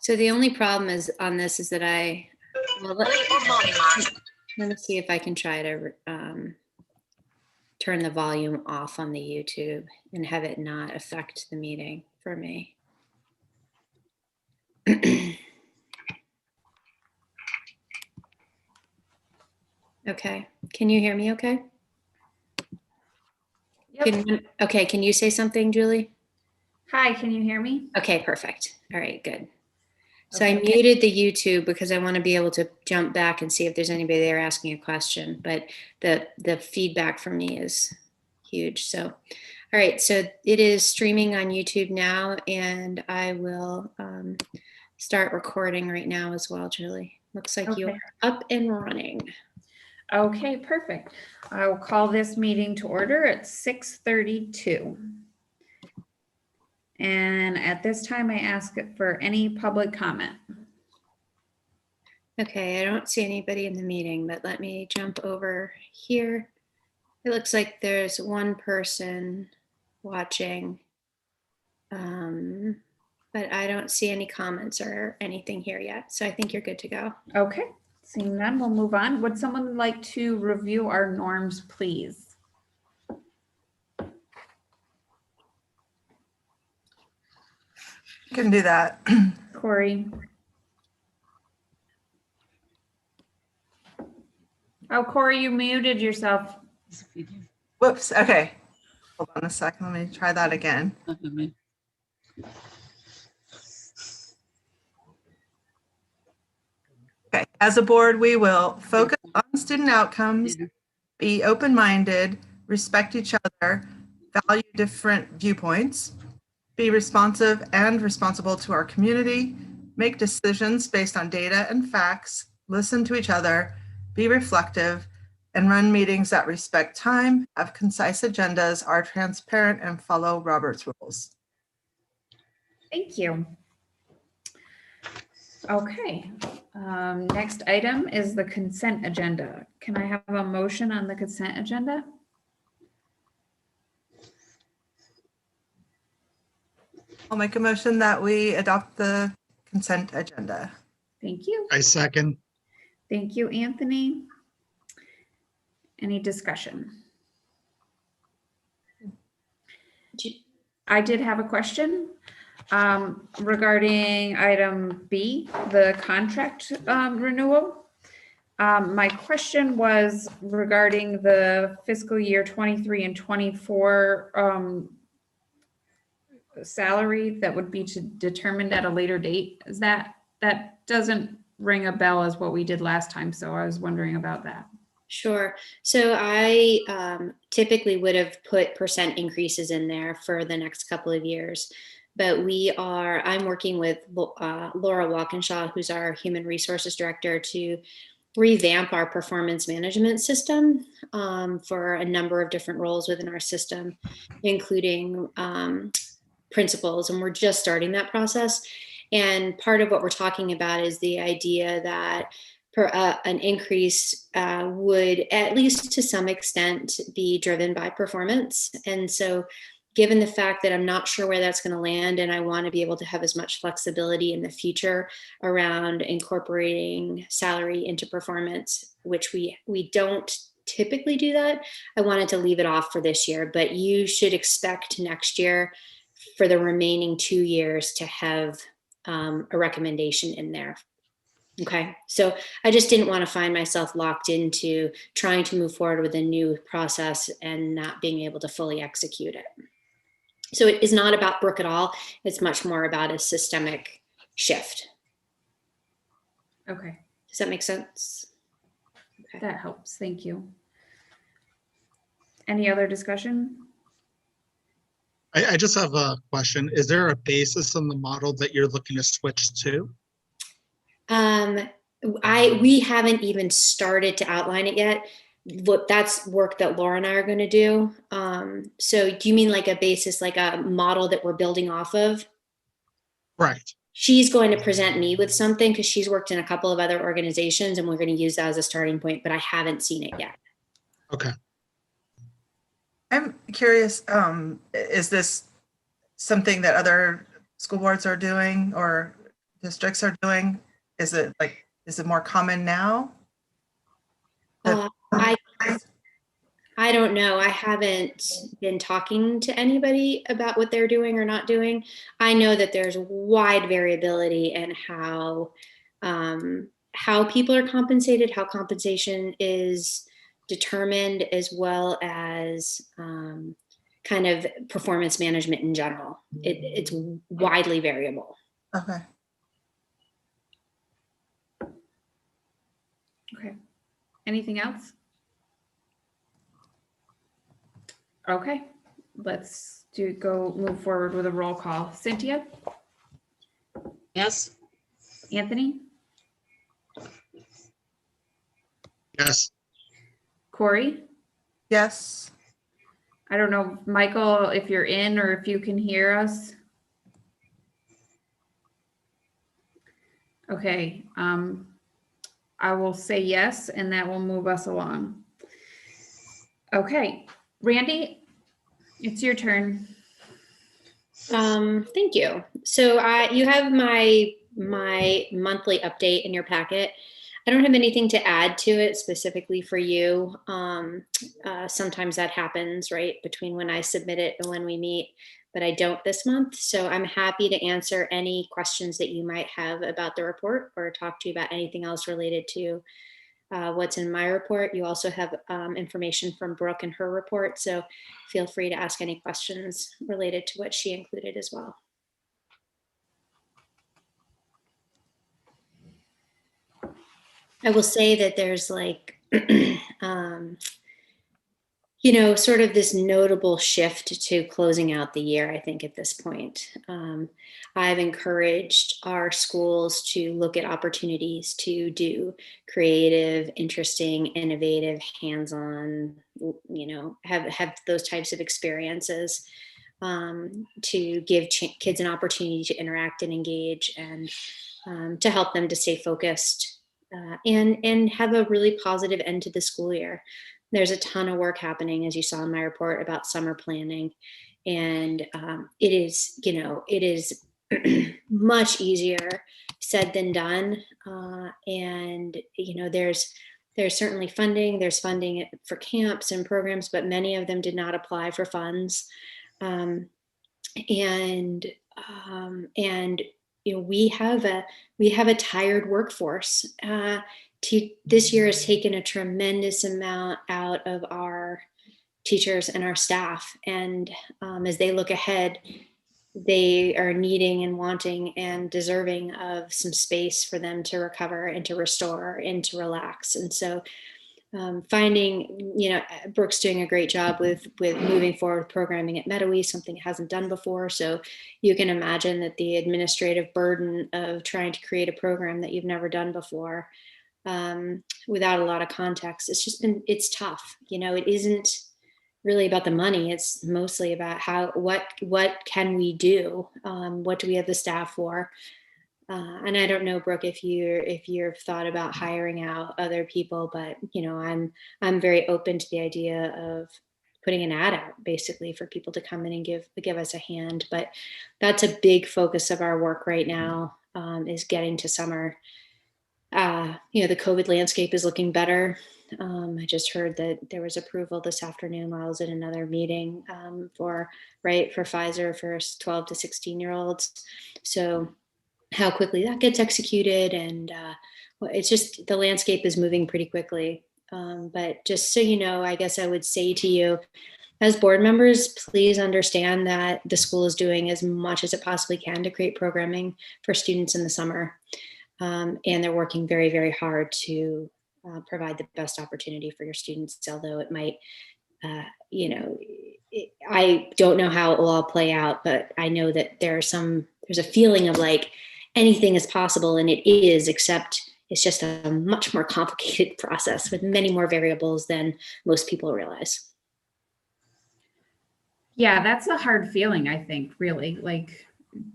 So the only problem is on this is that let me see if I can try to turn the volume off on the YouTube and have it not affect the meeting for me. Okay, can you hear me okay? Yep. Okay, can you say something, Julie? Hi, can you hear me? Okay, perfect. All right, good. So Okay. I muted the YouTube because I want to be able to jump back and see if there's anybody there asking a question, but the feedback from me is huge. So, all right, so it is streaming on YouTube now, and I will start recording right now as well, Julie. Looks like you're up and running. Okay, perfect. I will call this meeting to order at 6:32. And at this time, I ask for any public comment. Okay, I don't see anybody in the meeting, but let me jump over here. It looks like there's one person watching, but I don't see any comments or anything here yet. So I think you're good to go. Okay, seeing none, we'll move on. Would someone like to review our norms, please? Can do that. Corey. Oh, Corey, you muted yourself. Whoops. Okay. Hold on a second. Let me try that again. Okay. As a board, we will focus on student outcomes, be open-minded, respect each other, value different viewpoints, be responsive and responsible to our community, make decisions based on data and facts, listen to each other, be reflective, and run meetings that respect time, have concise agendas, are transparent, and follow Robert's rules. Thank you. Okay, next item is the consent agenda. Can I have a motion on the consent agenda? I'll make a motion that we adopt the consent agenda. Thank you. I second. Thank you, Anthony. Any discussion? I did have a question regarding item B, the contract renewal. My question was regarding the fiscal year 23 and 24 salary that would be determined at a later date. Is that doesn't ring a bell as what we did last time, so I was wondering about that. Sure. So I typically would have put percent increases in there for the next couple of years, but I'm working with Laura Walkinshaw, who's our human resources director, to revamp our performance management system for a number of different roles within our system, including principals. And we're just starting that process. And part of what we're talking about is the idea that an increase would, at least to some extent, be driven by performance. And so given the fact that I'm not sure where that's going to land, and I want to be able to have as much flexibility in the future around incorporating salary into performance, which we don't typically do that, I wanted to leave it off for this year. But you should expect next year for the remaining 2 years to have a recommendation in there. Okay, so I just didn't want to find myself locked into trying to move forward with a new process and not being able to fully execute it. So it is not about Brooke at all. It's much more about a systemic shift. Okay. Does that make sense? Okay. That helps. Thank you. Any other discussion? I just have a question. Is there a basis in the model that you're looking to switch to? We haven't even started to outline it yet. That's work that Laura and I are going to do. So do you mean like a basis, like a model that we're building off of? Right. She's going to present me with something because she's worked in a couple of other organizations, and we're going to use that as a starting point, but I haven't seen it yet. Okay. I'm curious, is this something that other school boards are doing, or districts are doing? Is it more common now? Uh, I I don't know. I haven't been talking to anybody about what they're doing or not doing. I know that there's wide variability in how people are compensated, how compensation is determined, as well as kind of performance management in general. It's widely variable. Okay. Okay. Anything else? Okay, let's move forward with a roll call. Cynthia, Yes. Anthony, Yes. Corey. Yes. I don't know, Michael, if you're in or if you can hear us. Okay, I will say yes, and that will move us along. Okay, Randy, it's your turn. Thank you. So you have my monthly update in your packet. I don't have anything to add to it specifically for you. Sometimes that happens right between when I submit it and when we meet, but I don't this month. So I'm happy to answer any questions that you might have about the report or talk to you about anything else related to what's in my report. You also have information from Brooke and her report. So feel free to ask any questions related to what she included as well. I will say that there's like, sort of this notable shift to closing out the year, I think, at this point. I've encouraged our schools to look at opportunities to do creative, interesting, innovative, hands-on, have those types of experiences to give kids an opportunity to interact and engage and to help them to stay focused and have a really positive end to the school year. There's a ton of work happening, as you saw in my report, about summer planning. And it is much easier said than done. And there's certainly funding. There's funding for camps and programs, but many of them did not apply for funds. We have a tired workforce. This year has taken a tremendous amount out of our teachers and our staff. And as they look ahead, they are needing and wanting and deserving of some space for them to recover and to restore and to relax. And so finding, Brooke's doing a great job with moving forward programming at Mettawee, something it hasn't done before. So you can imagine that the administrative burden of trying to create a program that you've never done before without a lot of context, it's tough. It isn't really about the money. It's mostly about what can we do? What do we have the staff for? And I don't know, Brooke, if you've thought about hiring out other people, but I'm very open to the idea of putting an ad out basically for people to come in and give us a hand. But that's a big focus of our work right now, is getting to summer. The COVID landscape is looking better. I just heard that there was approval this afternoon while I was at another meeting for Pfizer for 12 to 16-year-olds. So how quickly that gets executed, and it's just the landscape is moving pretty quickly. But just so you know, I guess I would say to you, as board members, please understand that the school is doing as much as it possibly can to create programming for students in the summer. And they're working very, very hard to provide the best opportunity for your students, although it might, I don't know how it will all play out, but I know that there's a feeling of like anything is possible, and it is, except it's just a much more complicated process with many more variables than most people realize. Yeah, that's a hard feeling, I think, really. Like,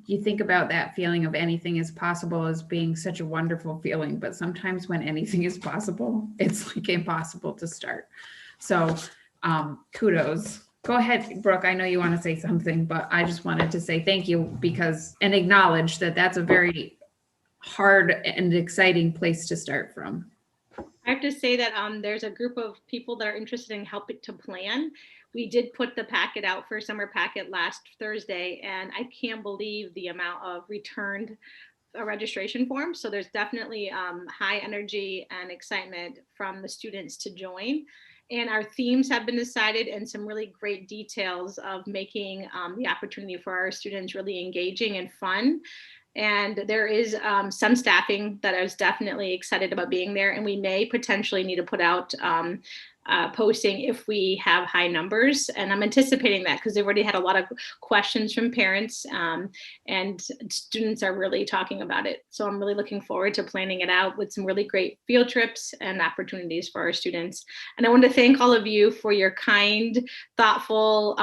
you think about that feeling of anything is possible as being such a wonderful feeling, but sometimes when anything is possible, it's like impossible to start. So kudos. Go ahead, Brooke. I know you want to say something, but I just wanted to say thank you and acknowledge that that's a very hard and exciting place to start from. I have to say that there's a group of people that are interested in helping to plan. We did put the packet out for summer packet last Thursday, and I can't believe the amount of returned registration forms. So there's definitely high energy and excitement from the students to join. And our themes have been decided and some really great details of making the opportunity for our students really engaging and fun. And there is some staffing that I was definitely excited about being there. And we may potentially need to put out posting if we have high numbers. And I'm anticipating that because they've already had a lot of questions from parents and students are really talking about it. So I'm really looking forward to planning it out with some really great field trips and opportunities for our students. And I want to thank all of you for your kind, thoughtful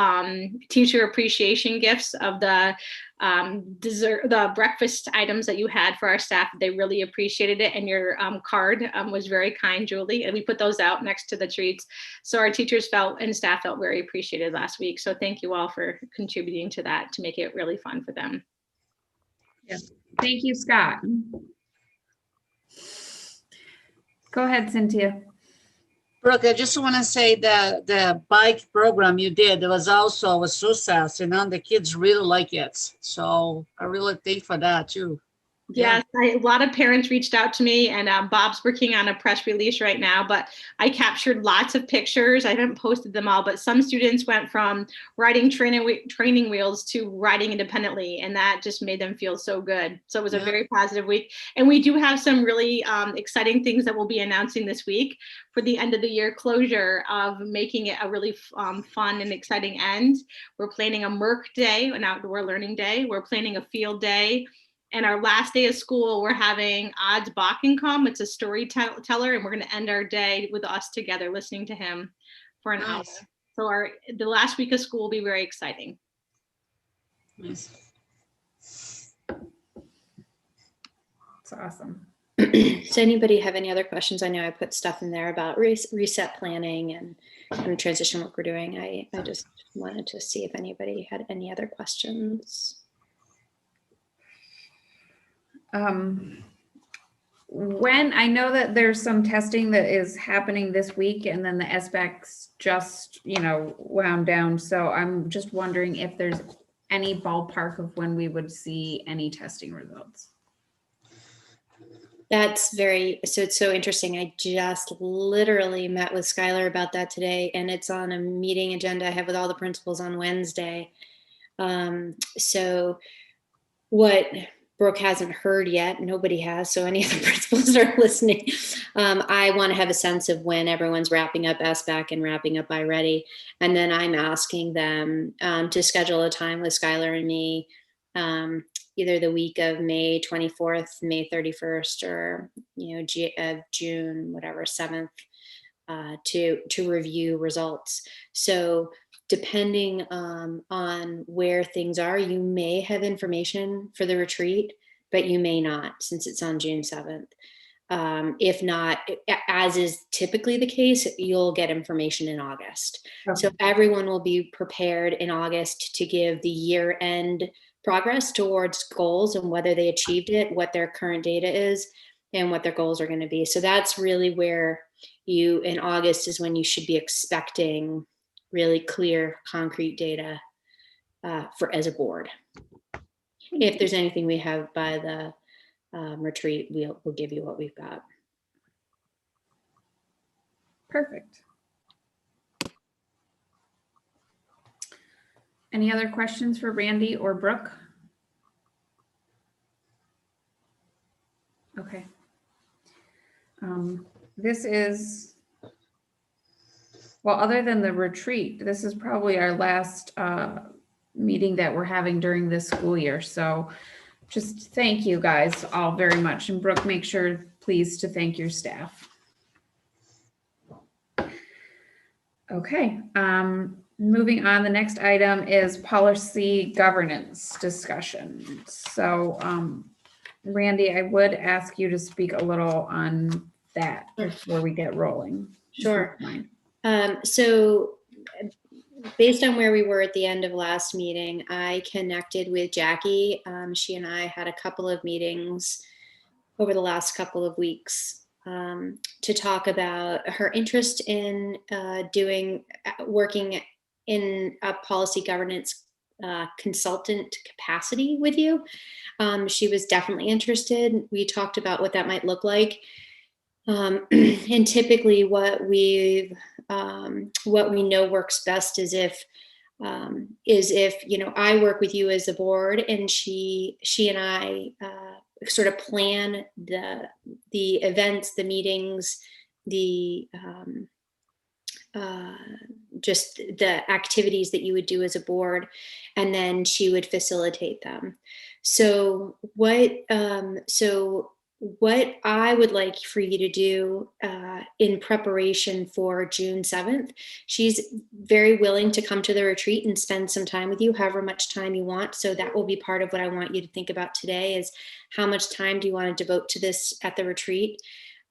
teacher appreciation gifts of the the breakfast items that you had for our staff. They really appreciated it. And your card was very kind, Julie. And we put those out next to the treats. So our teachers felt and staff felt very appreciated last week. So thank you all for contributing to that to make it really fun for them. Yes. Thank you, Scott. Go ahead, Cynthia. Brooke, I just want to say that the bike program you did, it was also a success, the kids really like it. So I really think for that too. Yes, a lot of parents reached out to me, and Bob's working on a press release right now, but I captured lots of pictures. I haven't posted them all, but some students went from riding training wheels to riding independently, and that just made them feel so good. So it was a very positive week. And we do have some really exciting things that we'll be announcing this week for the end of the year closure of making it a really fun and exciting end. We're planning a MERC day, an outdoor learning day. We're planning a field day. And our last day of school, we're having Odds Bockenkom. It's a storyteller, and we're going to end our day with us together, listening to him for an hour. So the last week of school will be very exciting. Nice. It's awesome. Does anybody have any other questions? I know I put stuff in there about reset planning and kind of transition work we're doing. I just wanted to see if anybody had any other questions. When I know that there's some testing that is happening this week, and then the SBAC's just, wound down. So I'm just wondering if there's any ballpark of when we would see any testing results. That's it's so interesting. I just literally met with Skylar about that today, and it's on a meeting agenda I have with all the principals on Wednesday. So what Brooke hasn't heard yet, nobody has, so any of the principals are listening. I want to have a sense of when everyone's wrapping up SBAC and wrapping up iReady. And then I'm asking them to schedule a time with Skylar and me, either the week of May 24th, May 31st, or, June, whatever, 7th, to review results. So depending on where things are, you may have information for the retreat, but you may not, since it's on June 7th. If not, as is typically the case, you'll get information in August. Okay. So everyone will be prepared in August to give the year-end progress towards goals and whether they achieved it, what their current data is, and what their goals are going to be. So that's really where in August is when you should be expecting really clear, concrete data as a board. If there's anything we have by the retreat, we'll give you what we've got. Perfect. Any other questions for Randy or Brooke? Okay. This is, well, other than the retreat, this is probably our last meeting that we're having during this school year. So just thank you guys all very much. And Brooke, make sure, please, to thank your staff. Okay. Moving on, the next item is policy governance discussion. So Randy, I would ask you to speak a little on that before we get rolling. Sure. So based on where we were at the end of last meeting, I connected with Jackie. She and I had a couple of meetings over the last couple of weeks to talk about her interest in working in a policy governance consultant capacity with you. She was definitely interested. We talked about what that might look like. And typically what we know works best is if I work with you as a board, and she and I sort of plan the events, the meetings, the just the activities that you would do as a board, and then she would facilitate them. So what I would like for you to do in preparation for June 7th, she's very willing to come to the retreat and spend some time with you, however much time you want. So that will be part of what I want you to think about today is how much time do you want to devote to this at the retreat?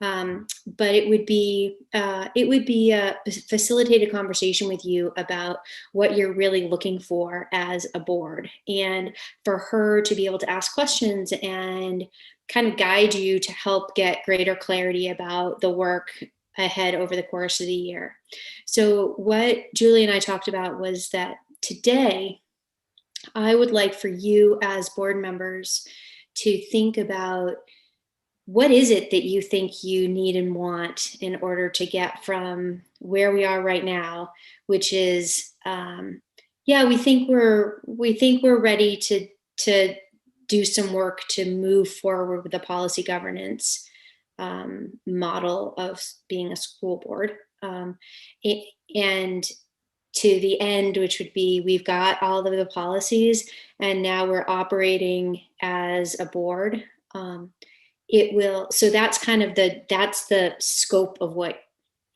But it would be a facilitated conversation with you about what you're really looking for as a board, and for her to be able to ask questions and kind of guide you to help get greater clarity about the work ahead over the course of the year. So what Julie and I talked about was that today, I would like for you as board members to think about what is it that you think you need and want in order to get from where we are right now, which is, we think we're ready to do some work to move forward with the policy governance model of being a school board. And to the end, which would be, we've got all of the policies and now we're operating as a board. So that's kind of that's the scope of what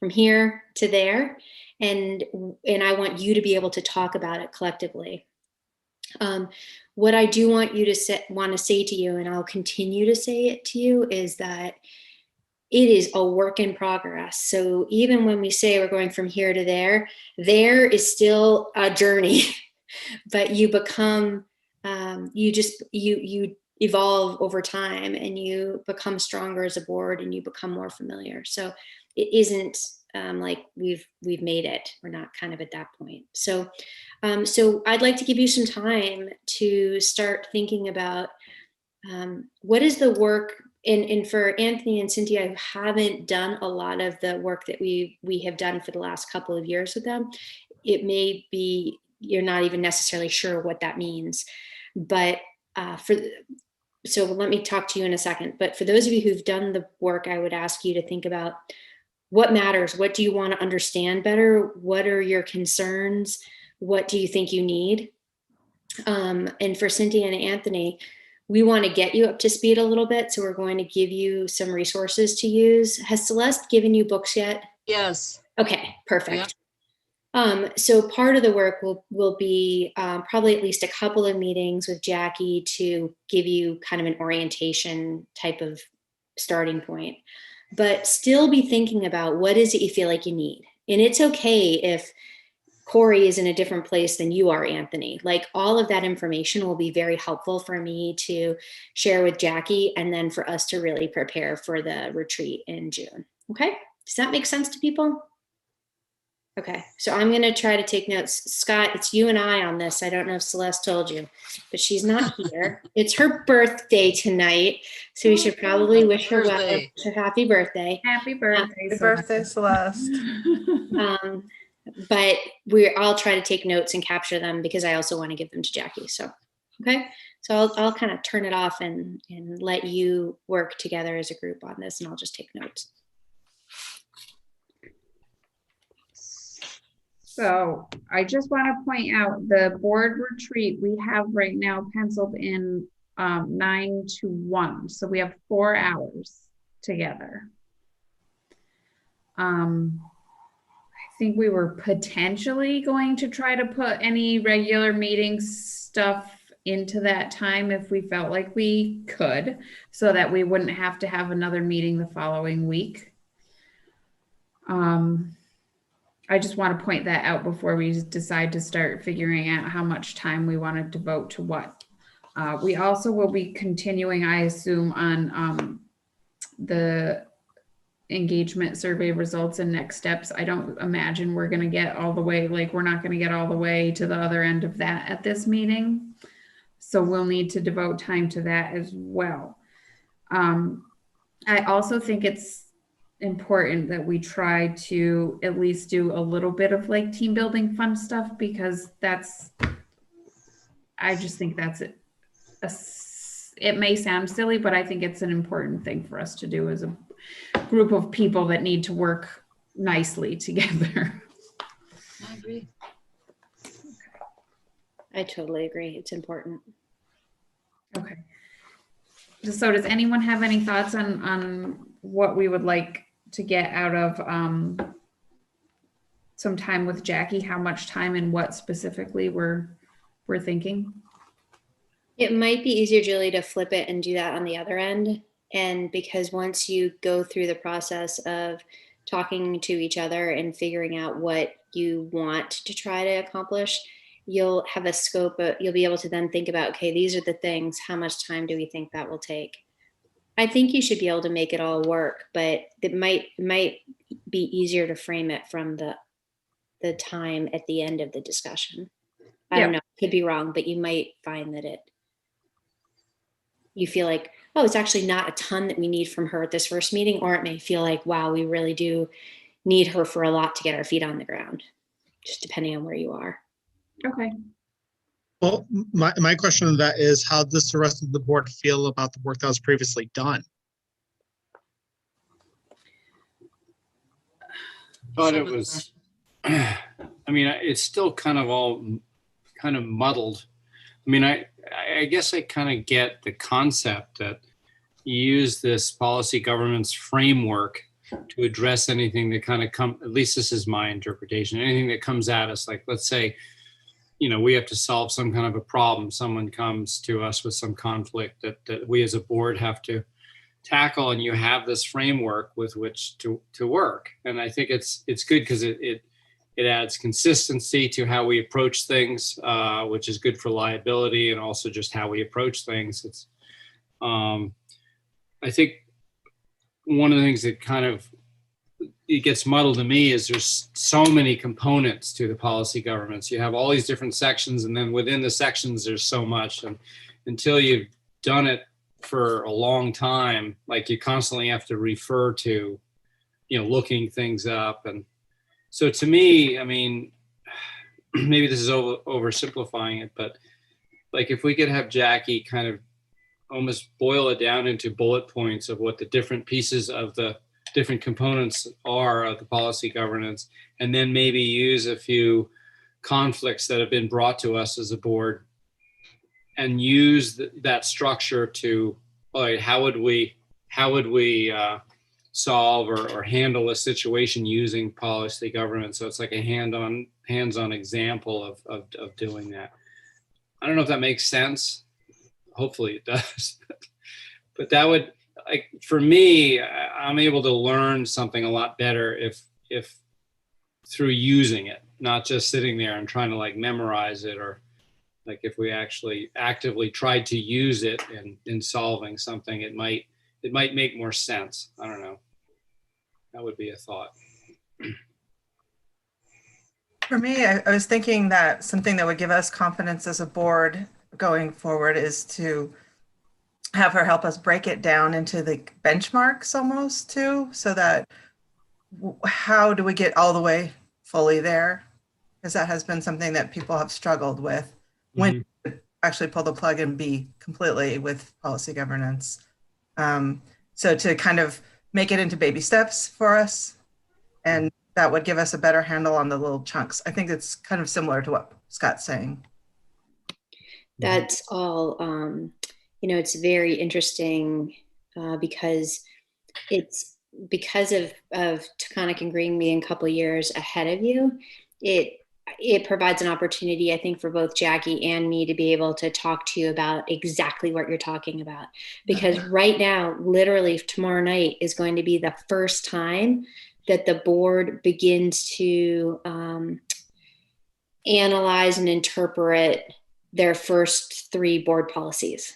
from here to there. And I want you to be able to talk about it collectively. What I do want you to want to say to you, and I'll continue to say it to you, is that it is a work in progress. So even when we say we're going from here to there is still a journey, but you become, you evolve over time, and you become stronger as a board, and you become more familiar. So it isn't like we've made it. We're not kind of at that point. So I'd like to give you some time to start thinking about what is the work. And for Anthony and Cynthia, who haven't done a lot of the work that we have done for the last couple of years with them, it may be you're not even necessarily sure what that means. But so let me talk to you in a second. But for those of you who've done the work, I would ask you to think about what matters. What do you want to understand better? What are your concerns? What do you think you need? And for Cynthia and Anthony, we want to get you up to speed a little bit. So we're going to give you some resources to use. Has Celeste given you books yet? Yes. Okay, perfect. Yeah. So part of the work will be probably at least a couple of meetings with Jackie to give you kind of an orientation type of starting point, but still be thinking about what is it you feel like you need. And it's okay if Corey is in a different place than you are, Anthony. Like, all of that information will be very helpful for me to share with Jackie, and then for us to really prepare for the retreat in June. Okay, does that make sense to people? Okay, so I'm going to try to take notes. Scott, it's you and I on this. I don't know if Celeste told you, but she's not here. It's her birthday tonight, so we should probably wish her well. So happy birthday. Happy birthday. Happy birthday, Celeste. But I'll try to take notes and capture them, because I also want to give them to Jackie. So, okay. So I'll kind of turn it off and let you work together as a group on this, and I'll just take notes. So I just want to point out the board retreat we have right now penciled in 9 to 1. So we have 4 hours together. I think we were potentially going to try to put any regular meeting stuff into that time if we felt like we could, so that we wouldn't have to have another meeting the following week. I just want to point that out before we decide to start figuring out how much time we want to devote to what. We also will be continuing, I assume, on the engagement survey results and next steps, I don't imagine we're going to get all the way, like we're not going to get all the way to the other end of that at this meeting. So we'll need to devote time to that as well. I also think it's important that we try to at least do a little bit of like team building fun stuff, because I just think that's it. It may sound silly, but I think it's an important thing for us to do as a group of people that need to work nicely together. I agree. I totally agree. It's important. Okay. So does anyone have any thoughts on what we would like to get out of some time with Jackie? How much time and what specifically we're thinking? It might be easier, Julie, to flip it and do that on the other end. And because once you go through the process of talking to each other and figuring out what you want to try to accomplish, you'll have a scope, you'll be able to then think about, okay, these are the things, how much time do we think that will take? I think you should be able to make it all work, but it might be easier to frame it from the time at the end of the discussion. I don't know, could be wrong, but you might find that you feel like, oh, it's actually not a ton that we need from her at this first meeting, or it may feel like, wow, we really do need her for a lot to get our feet on the ground, just depending on where you are. Okay. Well, my question on that is, how does the rest of the board feel about the work that was previously done? Thought it was, I mean, it's still kind of all kind of muddled. I mean, I guess I kind of get the concept that you use this policy governance framework to address anything that kind of at least this is my interpretation, anything that comes at us. Like, let's say, you know, we have to solve some kind of a problem. Someone comes to us with some conflict that we as a board have to tackle, and you have this framework with which to work. And I think it's good because it adds consistency to how we approach things, which is good for liability and also just how we approach things. It's, I think one of the things that kind of it gets muddled to me is there's so many components to the policy governance. You have all these different sections, and then within the sections, there's so much. And until you've done it for a long time, like you constantly have to refer to, you know, looking things up. And so to me, I mean, maybe this is oversimplifying it, but like if we could have Jackie kind of almost boil it down into bullet points of what the different pieces of the different components are of the policy governance, and then maybe use a few conflicts that have been brought to us as a board and use that structure to, all right, how would we solve or handle a situation using policy governance? So it's like a hands-on example of doing that. I don't know if that makes sense. Hopefully it does. But that would, like, for me, I'm able to learn something a lot better if through using it, not just sitting there and trying to like memorize it, or like if we actually actively tried to use it in solving something, it might make more sense. I don't know. That would be a thought. For me, I was thinking that something that would give us confidence as a board going forward is to have her help us break it down into the benchmarks almost too, so that how do we get all the way fully there? Because that has been something that people have struggled with when you actually pull the plug and be completely with policy governance. So to kind of make it into baby steps for us, and that would give us a better handle on the little chunks. I think it's kind of similar to what Scott's saying. That's all, you know, it's very interesting because it's because of Taconic and Green being a couple of years ahead of you. It provides an opportunity, I think, for both Jackie and me to be able to talk to you about exactly what you're talking about. Because right now, literally tomorrow night is going to be the first time that the board begins to analyze and interpret their first 3 board policies.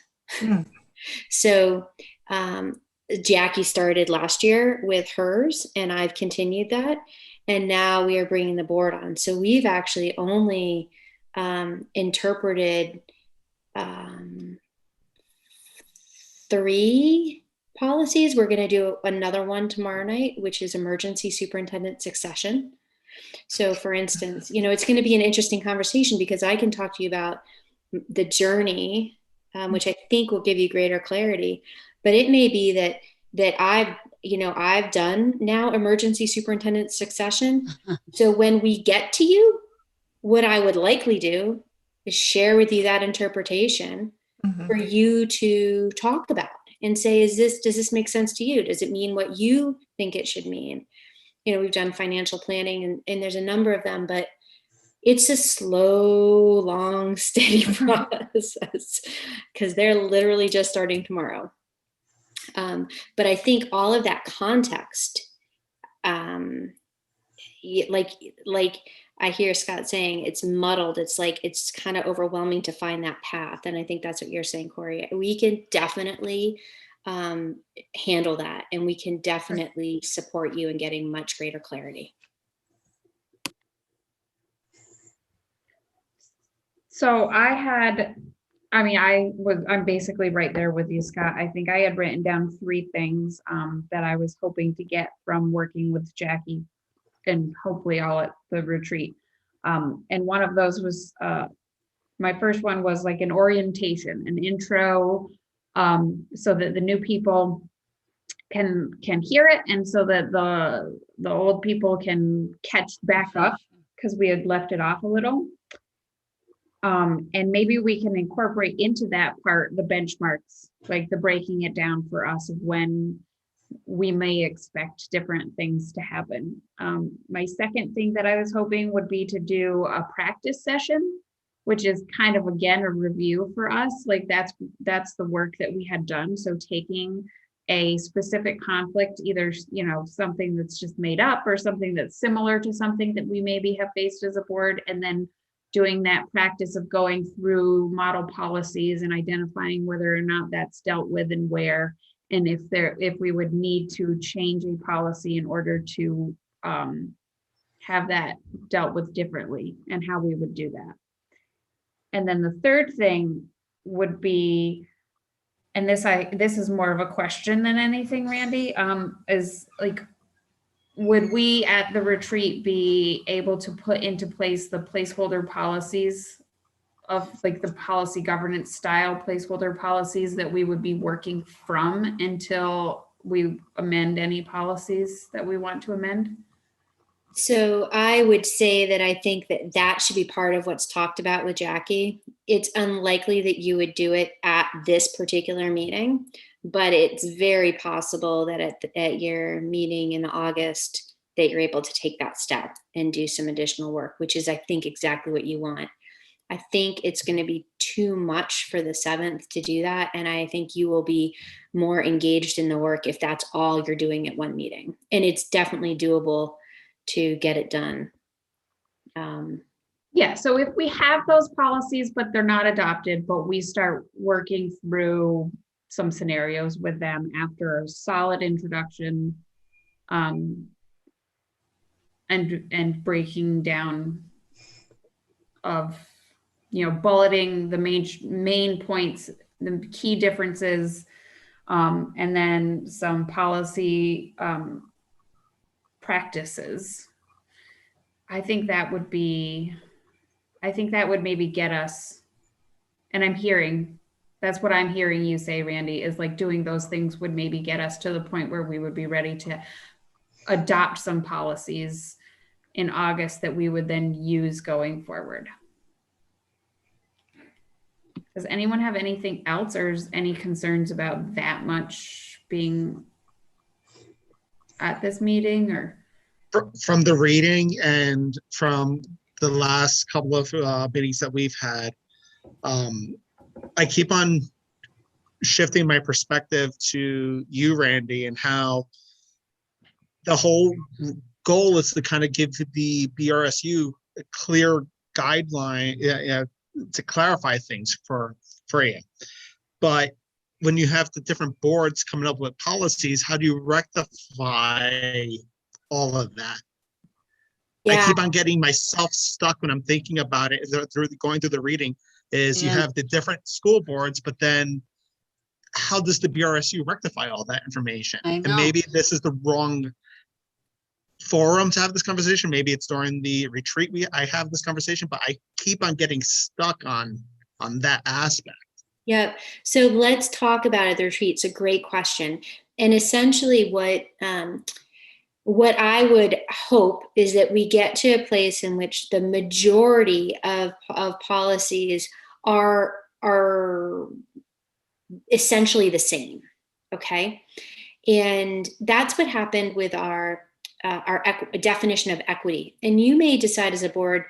So Jackie started last year with hers, and I've continued that. And now we are bringing the board on. So we've actually only interpreted 3 policies. We're going to do another one tomorrow night, which is emergency superintendent succession. So for instance, it's going to be an interesting conversation because I can talk to you about the journey, which I think will give you greater clarity. But it may be that I've done now emergency superintendent succession. So when we get to you, what I would likely do is share with you that interpretation for you to talk about and say, does this make sense to you? Does it mean what you think it should mean? We've done financial planning and there's a number of them, but it's a slow, long, steady process because they're literally just starting tomorrow. But I think all of that context, like I hear Scott saying, it's muddled. It's like, it's kind of overwhelming to find that path. And I think that's what you're saying, Corey. We can definitely handle that, and we can definitely support you in getting much greater clarity. So I'm basically right there with you, Scott. I think I had written down 3 things that I was hoping to get from working with Jackie, and hopefully all at the retreat. And one of those was, my first one was like an orientation, an intro, so that the new people can hear it, and so that the old people can catch back up because we had left it off a little. And maybe we can incorporate into that part the benchmarks, like the breaking it down for us of when we may expect different things to happen. My second thing that I was hoping would be to do a practice session, which is kind of, again, a review for us. Like that's the work that we had done. So taking a specific conflict, either, something that's just made up or something that's similar to something that we maybe have faced as a board, and then doing that practice of going through model policies and identifying whether or not that's dealt with and where, and if we would need to change a policy in order to have that dealt with differently, and how we would do that. And then the third thing would be, and this is more of a question than anything, Randy, is like, would we at the retreat be able to put into place the placeholder policies of like the policy governance style placeholder policies that we would be working from until we amend any policies that we want to amend? So I would say that I think that should be part of what's talked about with Jackie. It's unlikely that you would do it at this particular meeting, but it's very possible that at your meeting in August that you're able to take that step and do some additional work, which is, I think, exactly what you want. I think it's going to be too much for the 7th to do that. And I think you will be more engaged in the work if that's all you're doing at one meeting. And it's definitely doable to get it done. Yeah, so if we have those policies, but they're not adopted, but we start working through some scenarios with them after a solid introduction, and breaking down of, bulleting the main points, the key differences, and then some policy practices. I think that would maybe get us, and that's what I'm hearing you say, Randy, is like doing those things would maybe get us to the point where we would be ready to adopt some policies in August that we would then use going forward. Does anyone have anything else, or is any concerns about that much being at this meeting? Or from the reading and from the last couple of meetings that we've had, I keep on shifting my perspective to you, Randy, and how the whole goal is to kind of give the BRSU a clear guideline to clarify things for you. But when you have the different boards coming up with policies, how do you rectify all of that? I Yeah. keep on getting myself stuck when I'm thinking about it through going through the reading is you Yeah. have the different school boards, but then how does the BRSU rectify all that information? I And know. maybe this is the wrong forum to have this conversation. Maybe it's during the retreat I have this conversation, but I keep on getting stuck on that aspect. Yep. So let's talk about it at the retreat. It's a great question. And essentially what I would hope is that we get to a place in which the majority of policies are essentially the same. Okay. And that's what happened with our definition of equity. And you may decide as a board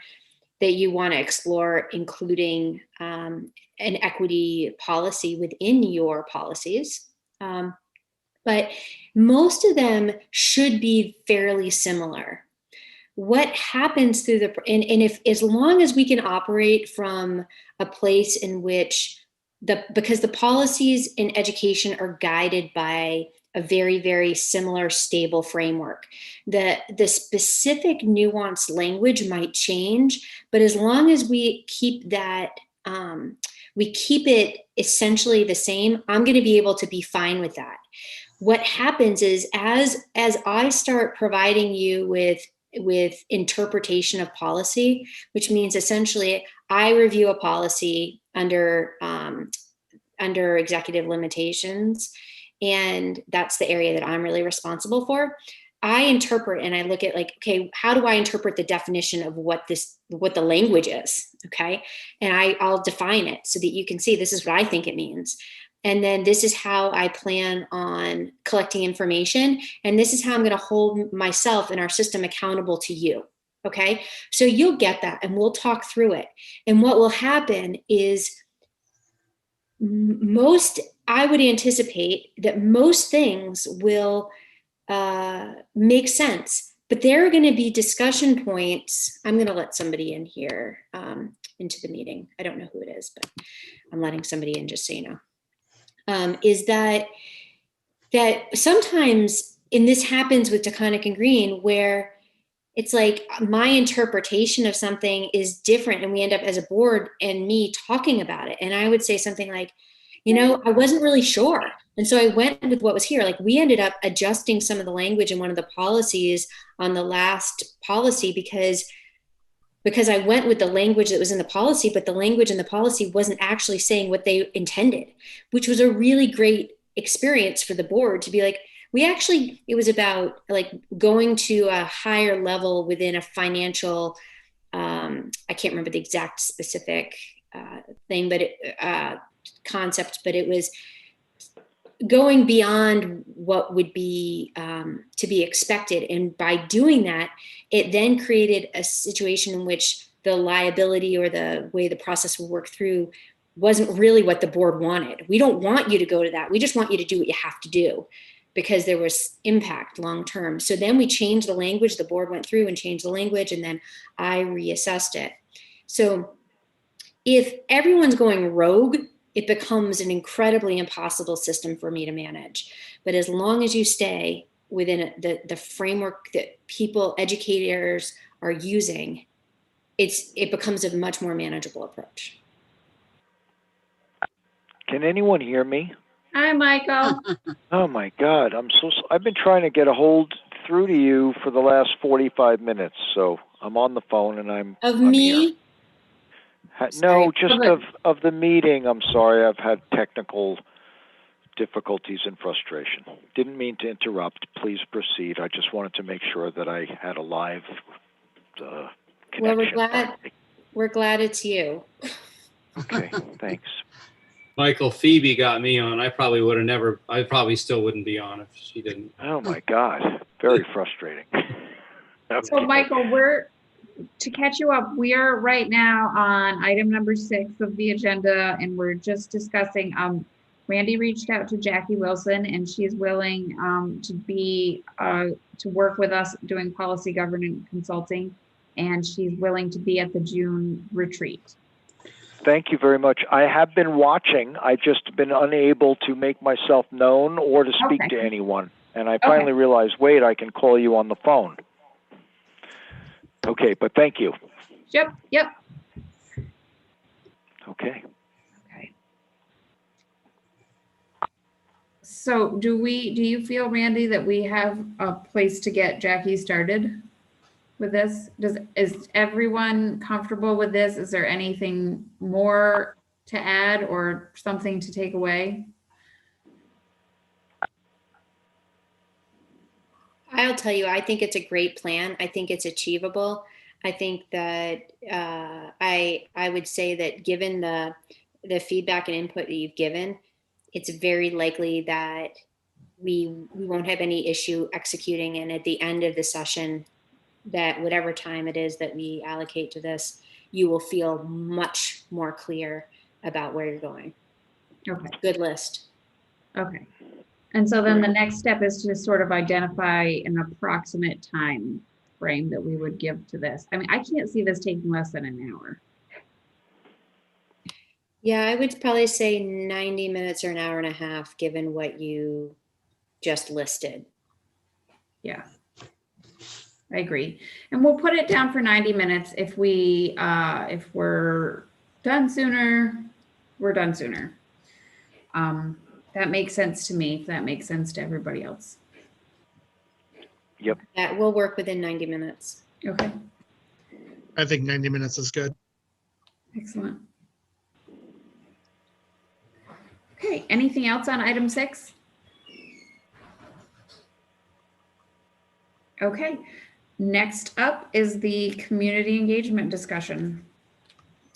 that you want to explore including an equity policy within your policies. But most of them should be fairly similar. What happens through and if, as long as we can operate from a place in which because the policies in education are guided by a very, very similar, stable framework. The specific nuanced language might change, but as long as we keep that, we keep it essentially the same, I'm going to be able to be fine with that. What happens is as I start providing you with interpretation of policy, which means essentially I review a policy under executive limitations, and that's the area that I'm really responsible for. I interpret and I look at like, okay, how do I interpret the definition of what the language is? Okay. And I'll define it so that you can see this is what I think it means. And then this is how I plan on collecting information. And this is how I'm going to hold myself and our system accountable to you. Okay. So you'll get that and we'll talk through it. And what will happen is I would anticipate that most things will make sense, but there are going to be discussion points. I'm going to let somebody in here into the meeting. I don't know who it is, but I'm letting somebody in just so you know. Is that sometimes, and this happens with Taconic and Green, where it's like my interpretation of something is different and we end up as a board and me talking about it. And I would say something like, I wasn't really sure. And so I went with what was here. Like we ended up adjusting some of the language in one of the policies on the last policy because I went with the language that was in the policy, but the language in the policy wasn't actually saying what they intended, which was a really great experience for the board to be like, it was about like going to a higher level within a financial, I can't remember the exact specific thing, but concept, but it was going beyond what would be to be expected. And by doing that, it then created a situation in which the liability or the way the process will work through wasn't really what the board wanted. We don't want you to go to that. We just want you to do what you have to do because there was impact long-term. So then we changed the language. The board went through and changed the language, and then I reassessed it. So if everyone's going rogue, it becomes an incredibly impossible system for me to manage. But as long as you stay within the framework that educators are using, it becomes a much more manageable approach. Can anyone hear me? Hi, Michael. Oh my God, I've been trying to get a hold through to you for the last 45 minutes. So I'm on the phone and I'm Me? Here. No, just of the meeting. I'm sorry, I've had technical difficulties and frustration. Didn't mean to interrupt. Please proceed. I just wanted to make sure that I had a live connection. Well, we're glad it's you. Okay, thanks. Michael, Phoebe got me on. I probably still wouldn't be on if she didn't. Oh my God, very frustrating. Okay. So Michael, to catch you up, we are right now on item number 6 of the agenda, and we're just discussing, Randy reached out to Jackie Wilson, and she's willing to work with us doing policy governance consulting, and she's willing to be at the June retreat. Thank you very much. I have been watching. I just been unable to make myself known or to speak Okay. to anyone. And I finally realized, wait, I can call you on the phone. Okay, but thank you. Yep. Okay. Okay. So do you feel, Randy, that we have a place to get Jackie started with this? Is everyone comfortable with this? Is there anything more to add or something to take away? I'll tell you, I think it's a great plan. I think it's achievable. I think that I would say that given the feedback and input that you've given, it's very likely that we won't have any issue executing. And at the end of the session, that whatever time it is that we allocate to this, you will feel much more clear about where you're going. Okay. Good list. Okay. And so then the next step is to sort of identify an approximate time frame that we would give to this. I mean, I can't see this taking less than an hour. Yeah, I would probably say 90 minutes or an hour and a half, given what you just listed. Yeah, I agree. And we'll put it down for 90 minutes. If we're done sooner, we're done sooner. That makes sense to me, if that makes sense to everybody else. Yep. That will work within 90 minutes. Okay, I think 90 minutes is good. excellent. Okay, anything else on item 6? Okay, next up is the community engagement discussion.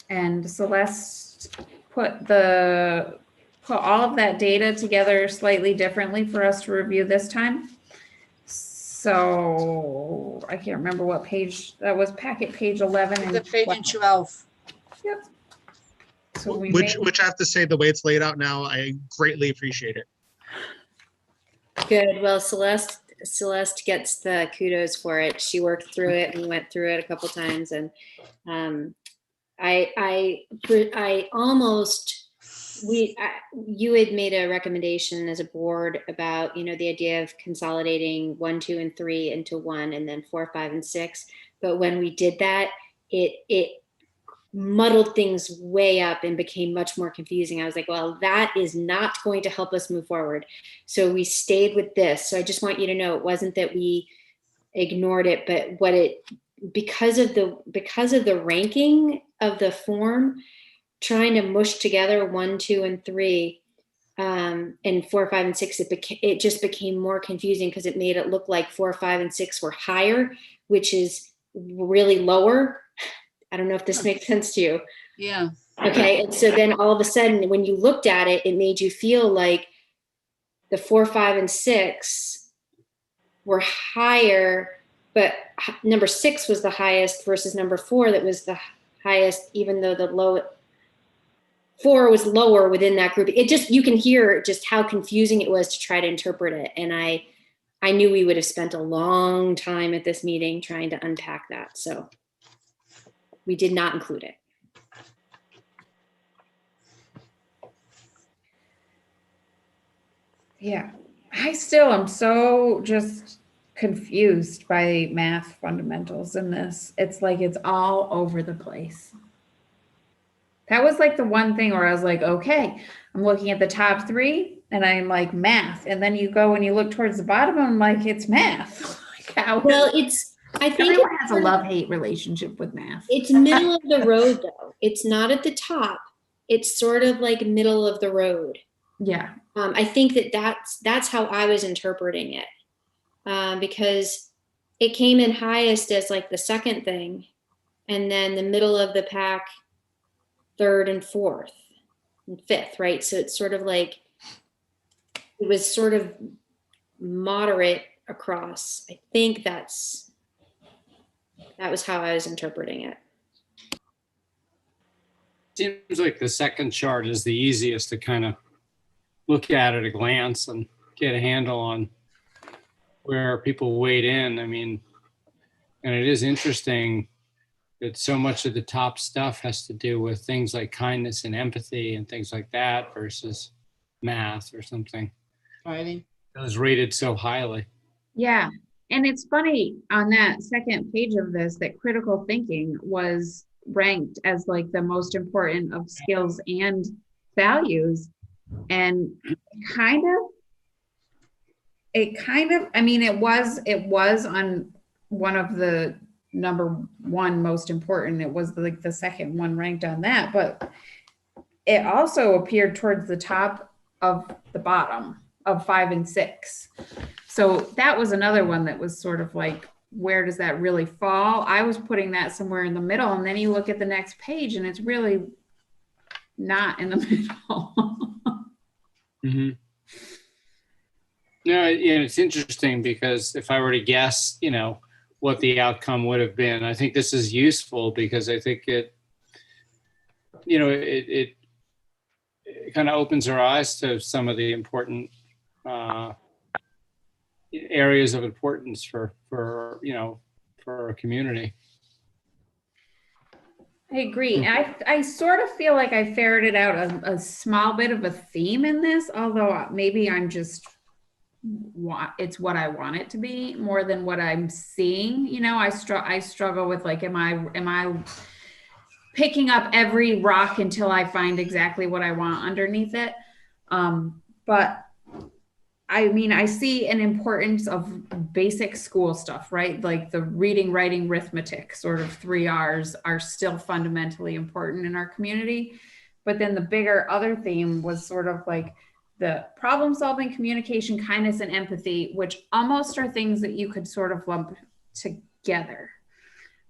And Celeste put all of that data together slightly differently for us to review this time. So I can't remember what page that was, packet page 11 and The page 12. Yep. So we Which I have to say, the way it's laid out now, I greatly appreciate it. Good. Well, Celeste gets the kudos for it. She worked through it. We went through it a couple times, and you had made a recommendation as a board about, the idea of consolidating 1, 2, and 3 into 1, and then 4, 5, and 6. But when we did that, it muddled things way up and became much more confusing. I was like, well, that is not going to help us move forward. So we stayed with this. So I just want you to know, it wasn't that we ignored it, but because of the ranking of the form, trying to mush together 1, 2, and 3, and 4, 5, and 6, it just became more confusing because it made it look like 4, 5, and 6 were higher, which is really lower. I don't know if this makes sense to you. Yeah. Okay. And so then all of a sudden, when you looked at it, it made you feel like the 4, 5, and 6 were higher, but number 6 was the highest versus number 4 that was the highest, even though the 4 was lower within that group. You can hear just how confusing it was to try to interpret it. And I knew we would have spent a long time at this meeting trying to unpack that. So we did not include it. Yeah, I still am so just confused by math fundamentals in this. It's like it's all over the place. That was like the one thing where I was like, okay, I'm looking at the top 3 and I'm like, math. And then you go and you look towards the bottom and I'm like, it's math. Well, I think everyone has a love-hate relationship with math. It's middle of the road, though. It's not at the top. It's sort of like middle of the road. Yeah. I think that's how I was interpreting it, because it came in highest as like the second thing, and then the middle of the pack, 3rd and 4th and 5th, right? So it's sort of like it was sort of moderate across. I think that was how I was interpreting it. Seems like the second chart is the easiest to kind of look at a glance and get a handle on where people weighed in. I mean, and it is interesting that so much of the top stuff has to do with things like kindness and empathy and things like that versus math or something. Righty. It was rated so highly. Yeah. And it's funny on that second page of this that critical thinking was ranked as like the most important of skills and values. And I mean, it was on one of the number one most important. It was like the second one ranked on that, but it also appeared towards the top of the bottom of 5 and 6. So that was another one that was sort of like, where does that really fall? I was putting that somewhere in the middle, and then you look at the next page and it's really not in the middle. Mm-hmm. No, it's interesting because if I were to guess, what the outcome would have been, I think this is useful because I think it kind of opens our eyes to some of the important areas of importance for our community. I agree. I sort of feel like I ferreted out a small bit of a theme in this, although maybe I'm just it's what I want it to be more than what I'm seeing. I struggle with like, am I picking up every rock until I find exactly what I want underneath it? But I mean, I see an importance of basic school stuff, right? Like the reading, writing, arithmetic, sort of 3 R's are still fundamentally important in our community. But then the bigger other theme was sort of like the problem solving, communication, kindness, and empathy, which almost are things that you could sort of lump together,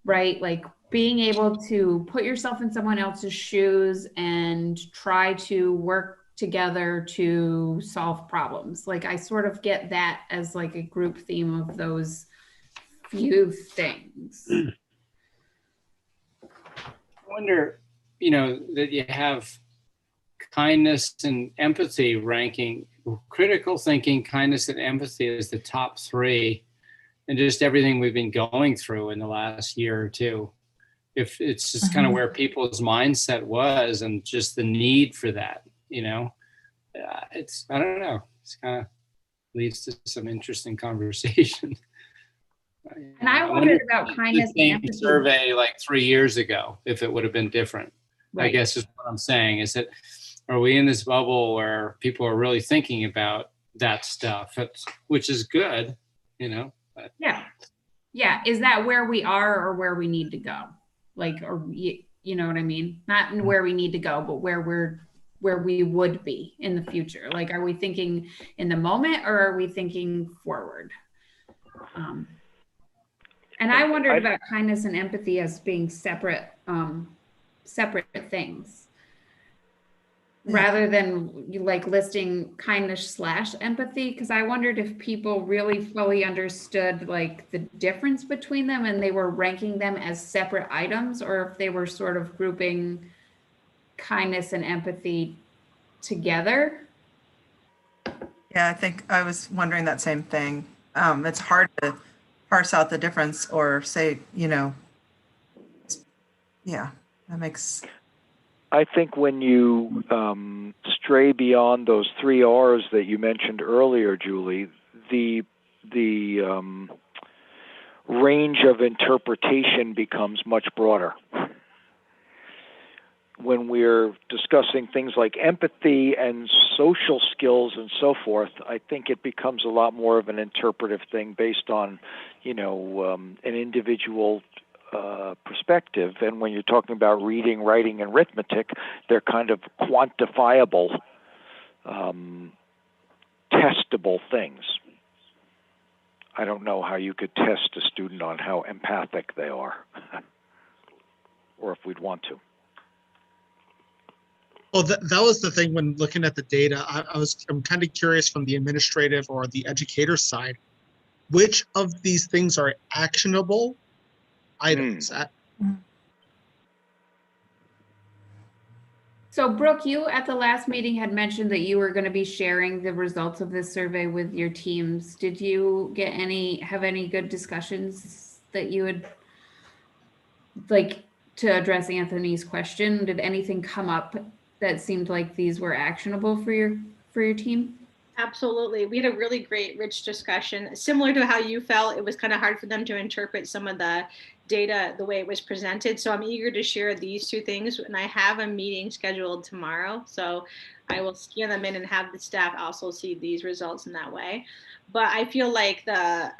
right? Like being able to put yourself in someone else's shoes and try to work together to solve problems. Like I sort of get that as like a group theme of those few things. I wonder, that you have kindness and empathy ranking, critical thinking, kindness and empathy is the top 3, and just everything we've been going through in the last year or two. If it's just kind of where people's mindset was and just the need for that, I don't know. It's kind of leads to some interesting conversation. And I wondered about kindness and empathy. Survey like 3 years ago, if it would have been different. Right. I guess is what I'm saying is that, are we in this bubble where people are really thinking about that stuff, which is good, But. Yeah. Is that where we are or where we need to go? Like, or you know what I mean? Not in where we need to go, but where we would be in the future. Like, are we thinking in the moment or are we thinking forward? And I wondered about kindness and empathy as being separate things, rather than like listing kindness/empathy, because I wondered if people really fully understood like the difference between them and they were ranking them as separate items, or if they were sort of grouping kindness and empathy together. Yeah, I think I was wondering that same thing. It's hard to parse out the difference or say, yeah, that makes. I think when you stray beyond those 3 R's that you mentioned earlier, Julie, the range of interpretation becomes much broader. When we're discussing things like empathy and social skills and so forth, I think it becomes a lot more of an interpretive thing based on, an individual perspective. And when you're talking about reading, writing, and arithmetic, they're kind of quantifiable, testable things. I don't know how you could test a student on how empathic they are, or if we'd want to. Well, that was the thing when looking at the data. I'm kind of curious from the administrative or the educator side, which of these things are actionable items? So Brooke, you at the last meeting had mentioned that you were going to be sharing the results of this survey with your teams. Did you have any good discussions that you like to address Anthony's question, did anything come up that seemed like these were actionable for your team? Absolutely. We had a really great, rich discussion. Similar to how you felt, it was kind of hard for them to interpret some of the data the way it was presented. So I'm eager to share these two things. And I have a meeting scheduled tomorrow. So I will scan them in and have the staff also see these results in that way. But I feel like the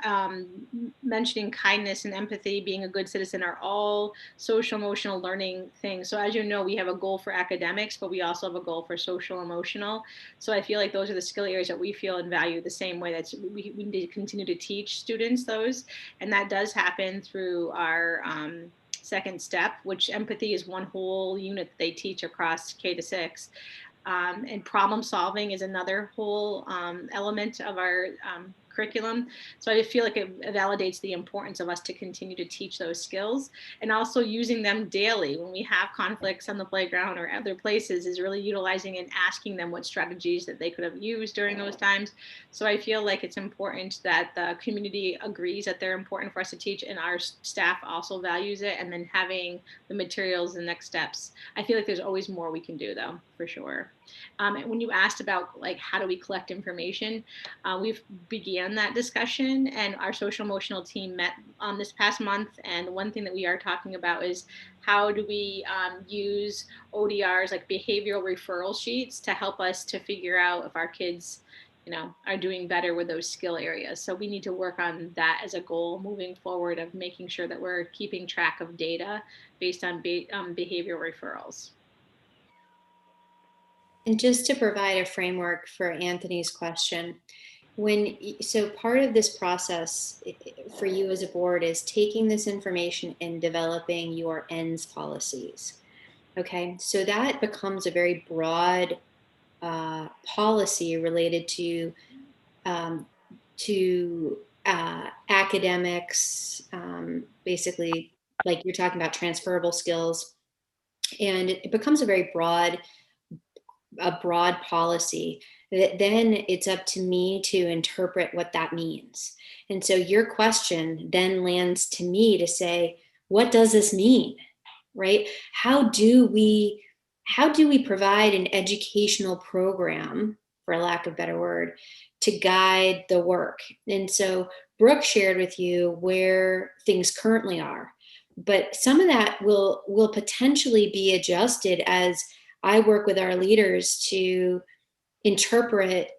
mentioning kindness and empathy, being a good citizen, are all social emotional learning things. So as you know, we have a goal for academics, but we also have a goal for social emotional. So I feel like those are the skill areas that we feel and value the same way. That we need to continue to teach students those. And that does happen through our second step, which empathy is one whole unit that they teach across K-6. And problem solving is another whole element of our curriculum. So I feel like it validates the importance of us to continue to teach those skills, and also using them daily when we have conflicts on the playground or other places, is really utilizing and asking them what strategies that they could have used during those times. So I feel like it's important that the community agrees that they're important for us to teach, and our staff also values it. And then having the materials and next steps. I feel like there's always more we can do, though, for sure. And when you asked about like how do we collect information, we've began that discussion, and our social emotional team met this past month. And one thing that we are talking about is how do we use ODRs, like behavioral referral sheets, to help us to figure out if our kids, you know, are doing better with those skill areas. So we need to work on that as a goal moving forward, of making sure that we're keeping track of data based on behavioral referrals. And just to provide a framework for Anthony's question, so part of this process for you as a board is taking this information and developing your ends policies. Okay, so that becomes a very broad policy related to academics, basically, like you're talking about transferable skills, and it becomes a broad policy that then it's up to me to interpret what that means. And so your question then lands to me to say, what does this mean? Right? How do we provide an educational program, for lack of a better word, to guide the work? And so Brooke shared with you where things currently are, but some of that will potentially be adjusted as I work with our leaders to interpret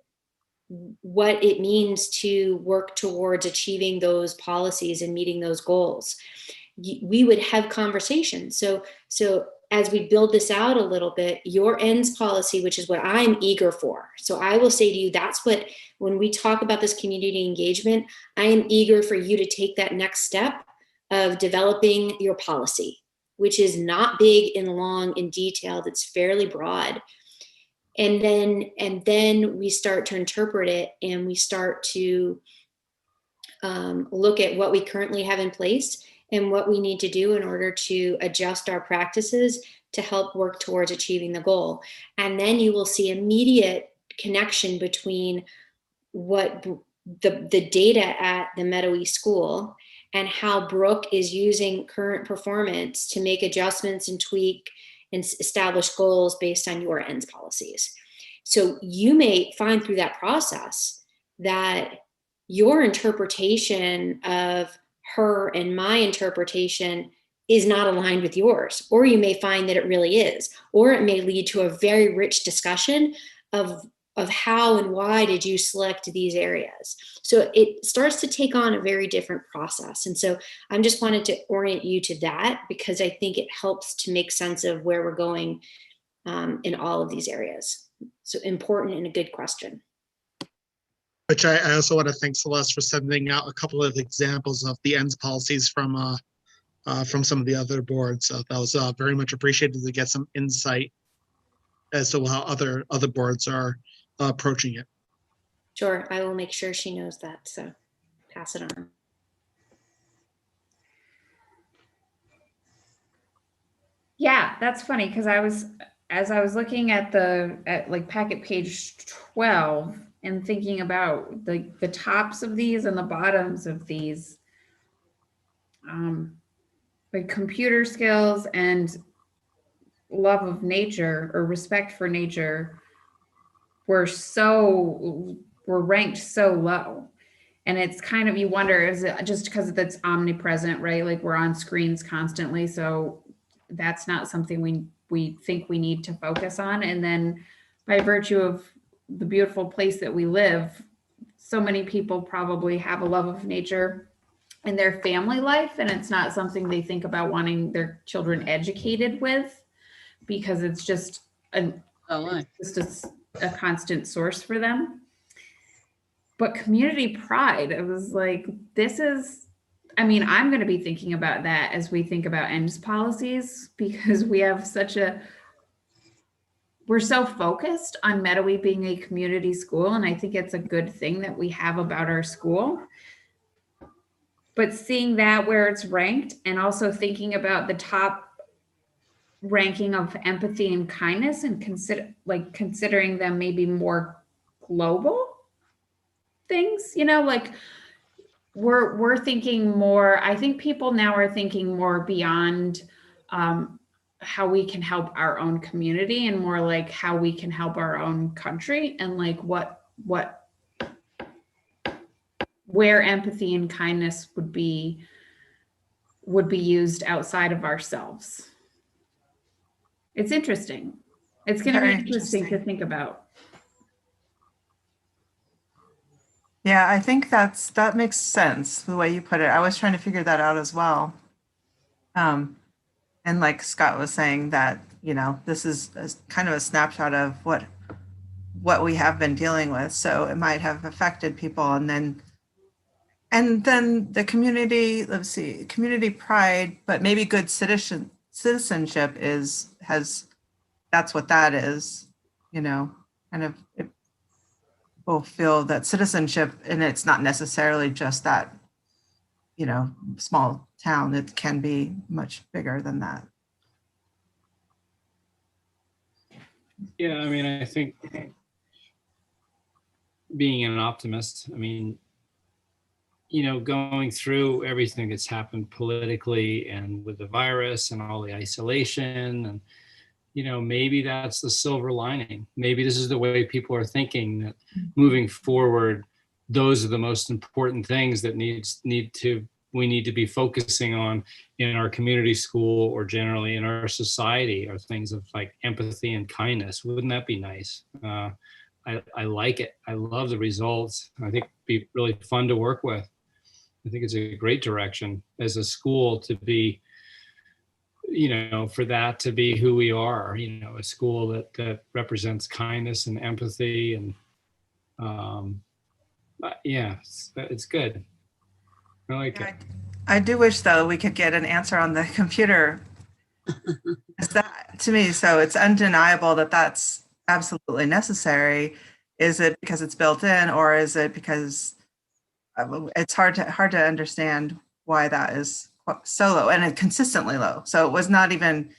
what it means to work towards achieving those policies and meeting those goals. We would have conversations. So as we build this out a little bit, your ends policy, which is what I'm eager for. So I will say to you, that's what, when we talk about this community engagement, I am eager for you to take that next step of developing your policy, which is not big and long and detailed. It's fairly broad. And then we start to interpret it, and we start to look at what we currently have in place and what we need to do in order to adjust our practices to help work towards achieving the goal. And then you will see immediate connection between what the data at the Mettawee school and how Brooke is using current performance to make adjustments and tweak and establish goals based on your ends policies. So you may find through that process that your interpretation of her and my interpretation is not aligned with yours, or you may find that it really is, or it may lead to a very rich discussion of how and why did you select these areas. So it starts to take on a very different process. And so I'm just wanted to orient you to that, because I think it helps to make sense of where we're going in all of these areas. So important and a good question. Which I also want to thank Celeste for sending out a couple of examples of the ends policies from some of the other boards. So that was very much appreciated to get some insight as to how other boards are approaching it. Sure, I will make sure she knows that. So pass it on. Yeah, that's funny, because as I was looking at like packet page 12 and thinking about the tops of these and the bottoms of these, like computer skills and love of nature or respect for nature were ranked so low. And it's kind of, you wonder, is it just because that's omnipresent, right? Like we're on screens constantly. So that's not something we think we need to focus on. And then by virtue of the beautiful place that we live, so many people probably have a love of nature in their family life. And it's not something they think about wanting their children educated with, because it's just a constant source for them. But community pride, it was like, I'm going to be thinking about that as we think about ENDS policies, because we have we're so focused on Mettawee being a community school. And I think it's a good thing that we have about our school. But seeing that where it's ranked, and also thinking about the top ranking of empathy and kindness, and considering them maybe more global things, like we're thinking more. I think people now are thinking more beyond how we can help our own community, and more like how we can help our own country, and like where empathy and kindness would be used outside of ourselves. It's interesting. It's going to be interesting to think about. Yeah, I think that makes sense, the way you put it. I was trying to figure that out as well. And like Scott was saying, that, this is kind of a snapshot of what we have been dealing with. So it might have affected people. And then the community, community pride, but maybe good citizenship that's what that is, kind of, people feel that citizenship, and it's not necessarily just that, small town. It can be much bigger than that. Yeah, I think being an optimist, going through everything that's happened politically and with the virus and all the isolation, and maybe that's the silver lining. Maybe this is the way people are thinking, that moving forward, those are the most important things that we need to be focusing on in our community school, or generally in our society, are things of like empathy and kindness. Wouldn't that be nice? I like it. I love the results. I think it'd be really fun to work with. I think it's a great direction as a school to be, for that to be who we are, a school that represents kindness and empathy. And it's good. I like it. I do wish, though, we could get an answer on the computer. That, to me, so it's undeniable that that's absolutely necessary. Is it because it's built in, or is it because it's hard to understand why that is so low, and consistently low? So it wasn't even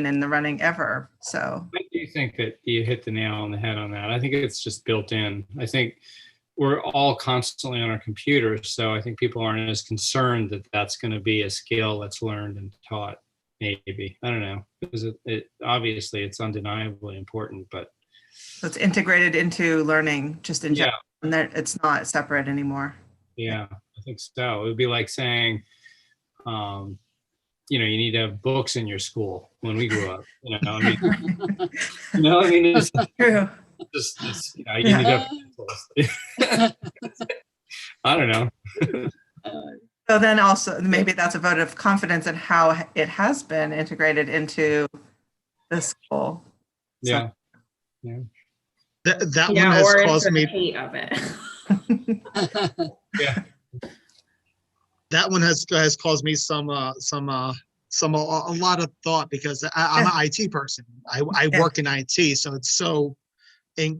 in the running ever. So I do think that you hit the nail on the head on that. I think it's just built in. I think we're all constantly on our computers, so I think people aren't as concerned that that's going to be a skill that's learned and taught. Maybe, I don't know, because it obviously it's undeniably important, but so it's integrated into learning just in general, and it's not separate anymore. Yeah, I think so. It would be like saying, you need to have books in your school when we grew up. It's True. Just you need to have I don't know. So then also maybe that's a vote of confidence in how it has been integrated into the school. Yeah. Yeah. That one has caused me hate of it. Yeah. That one has caused me a lot of thought, because I'm an IT person. I work in IT, so it's so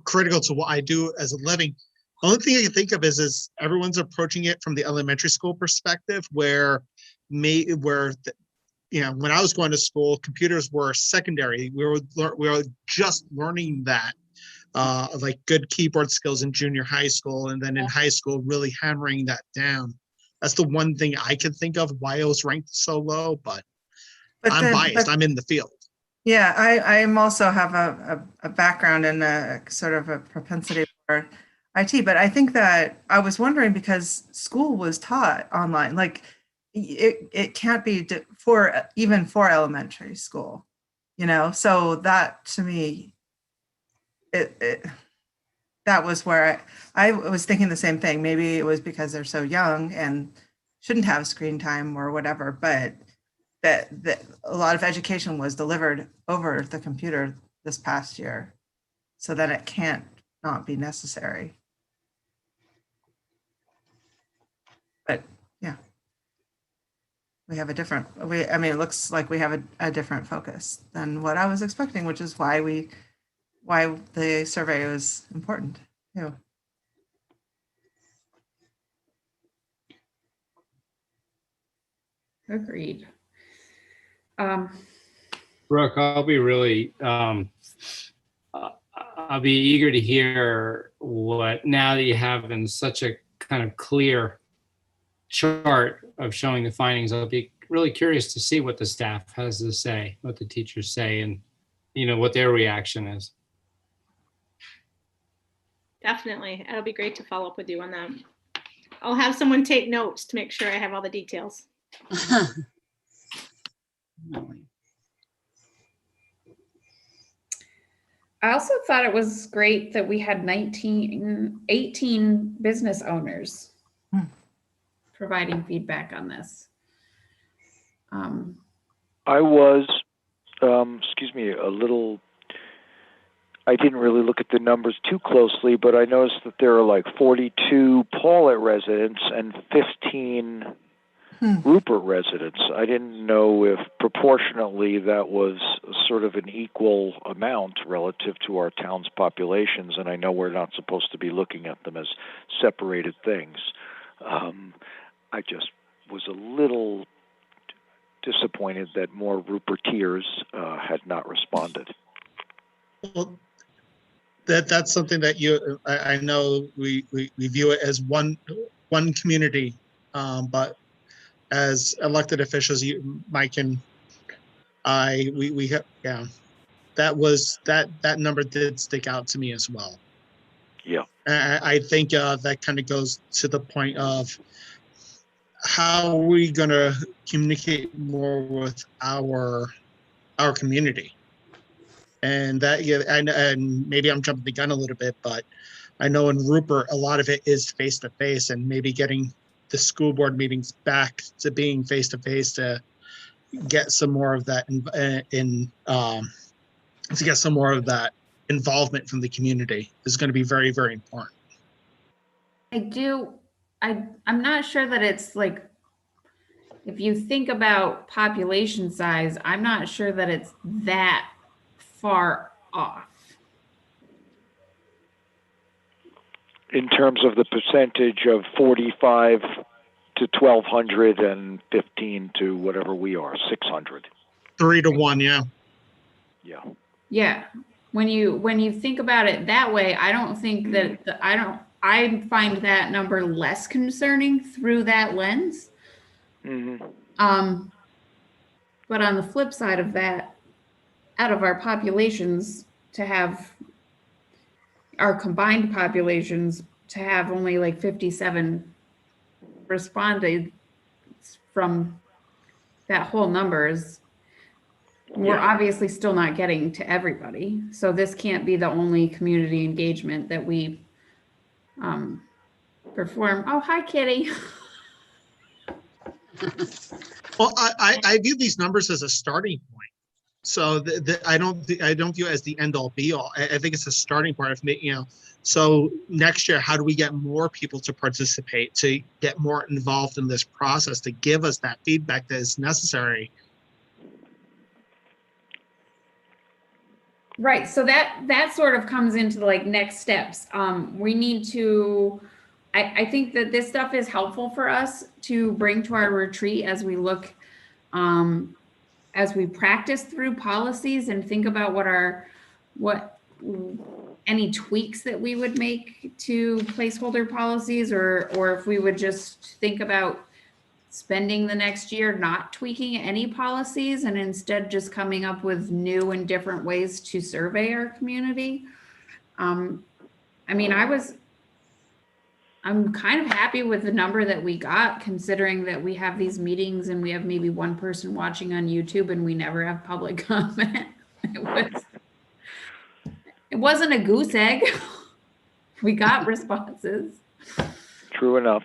critical to what I do as a living. The only thing I can think of is everyone's approaching it from the elementary school perspective, where when I was going to school, computers were secondary. We were just learning that, like good keyboard skills in junior high school, and then in high school, really hammering that down. That's the one thing I can think of why it was ranked so low, but I'm then, biased. I'm in the field. yeah, I am also have a background in a sort of a propensity for IT, but I think that I was wondering because school was taught online, like it can't be for even for elementary school, you know. So that to me, it that was where I was thinking the same thing. Maybe it was because they're so young and shouldn't have screen time or whatever, but that a lot of education was delivered over the computer this past year, so that it can't not be necessary. But yeah, we have a different, I mean, it looks like we have a different focus than what I was expecting, which is why the survey was important. Yeah. Agreed. Brooke, I'll be really, I'll be eager to hear what, now that you have in such a kind of clear chart of showing the findings, I'll be really curious to see what the staff has to say, what the teachers say, and what their reaction is. Definitely. It'll be great to follow up with you on that. I'll have someone take notes to make sure I have all the details. I also thought it was great that we had 18 business owners providing feedback on this. I was, excuse me, I didn't really look at the numbers too closely, but I noticed that there are like 42 Paulet residents and 15 Rupert residents. I didn't know if proportionately that was sort of an equal amount relative to our town's populations, and I know we're not supposed to be looking at them as separated things. I just was a little disappointed that more Rupertiers had not responded. Well, that's something that I know we view it as one community, but as elected officials, Mike and we have, yeah, that number did stick out to me as well. Yeah, I think that kind of goes to the point of how are we going to communicate more with our community. And that, yeah, and maybe I'm jumping the gun a little bit, but I know in Rupert, a lot of it is face to face, and maybe getting the school board meetings back to being face to face to get some more of that to get some more of that involvement from the community is going to be very, very important. I'm not sure that it's like, if you think about population size, I'm not sure that it's that far off. in terms of the percentage of 45 to 1,200 and 15 to whatever we are, 600. 3 to 1, yeah. Yeah. Yeah. When you think about it that way, I don't think that I find that number less concerning through that lens. Mm-hmm. But on the flip side of that, out of our populations, to have our combined populations to have only like 57 responded from that whole numbers, we're obviously still not getting to everybody. So this can't be the only community engagement that we perform. Oh, hi, Kitty. Well, I view these numbers as a starting point. So I don't view it as the end all be all. I think it's a starting point of, so next year, how do we get more people to participate, to get more involved in this process, to give us that feedback that is necessary? Right. So that sort of comes into like next steps. We need to, I think that this stuff is helpful for us to bring to our retreat as we look, as we practice through policies and think about what any tweaks that we would make to placeholder policies, or if we would just think about spending the next year not tweaking any policies and instead just coming up with new and different ways to survey our community. I mean, I'm kind of happy with the number that we got, considering that we have these meetings and we have maybe one person watching on YouTube and we never have public comment. It wasn't a goose egg. We got responses. True enough.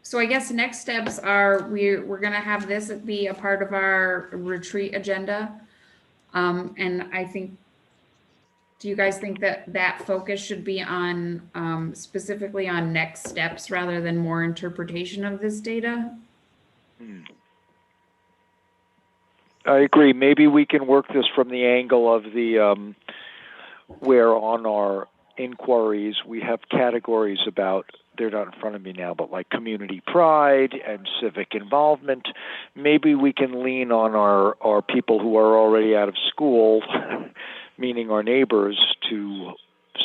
So I guess next steps are we're going to have this be a part of our retreat agenda. And I think, do you guys think that that focus should be on specifically on next steps rather than more interpretation of this data? I agree. Maybe we can work this from the angle of the where on our inquiries we have categories about, they're not in front of me now, but like community pride and civic involvement. Maybe we can lean on our people who are already out of school, meaning our neighbors, to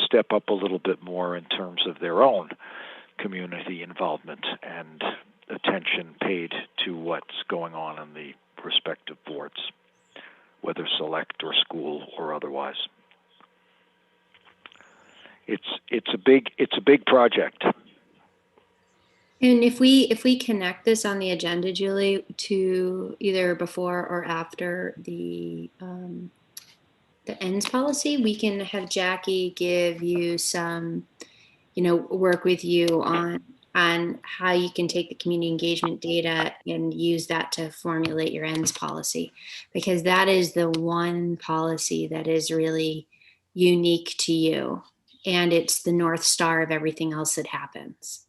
step up a little bit more in terms of their own community involvement and attention paid to what's going on in the respective boards, whether select or school or otherwise. It's a big project. And if we connect this on the agenda, Julie, to either before or after the ends policy, we can have Jackie give you some, work with you on how you can take the community engagement data and use that to formulate your ends policy, because that is the one policy that is really unique to you. And it's the North Star of everything else that happens.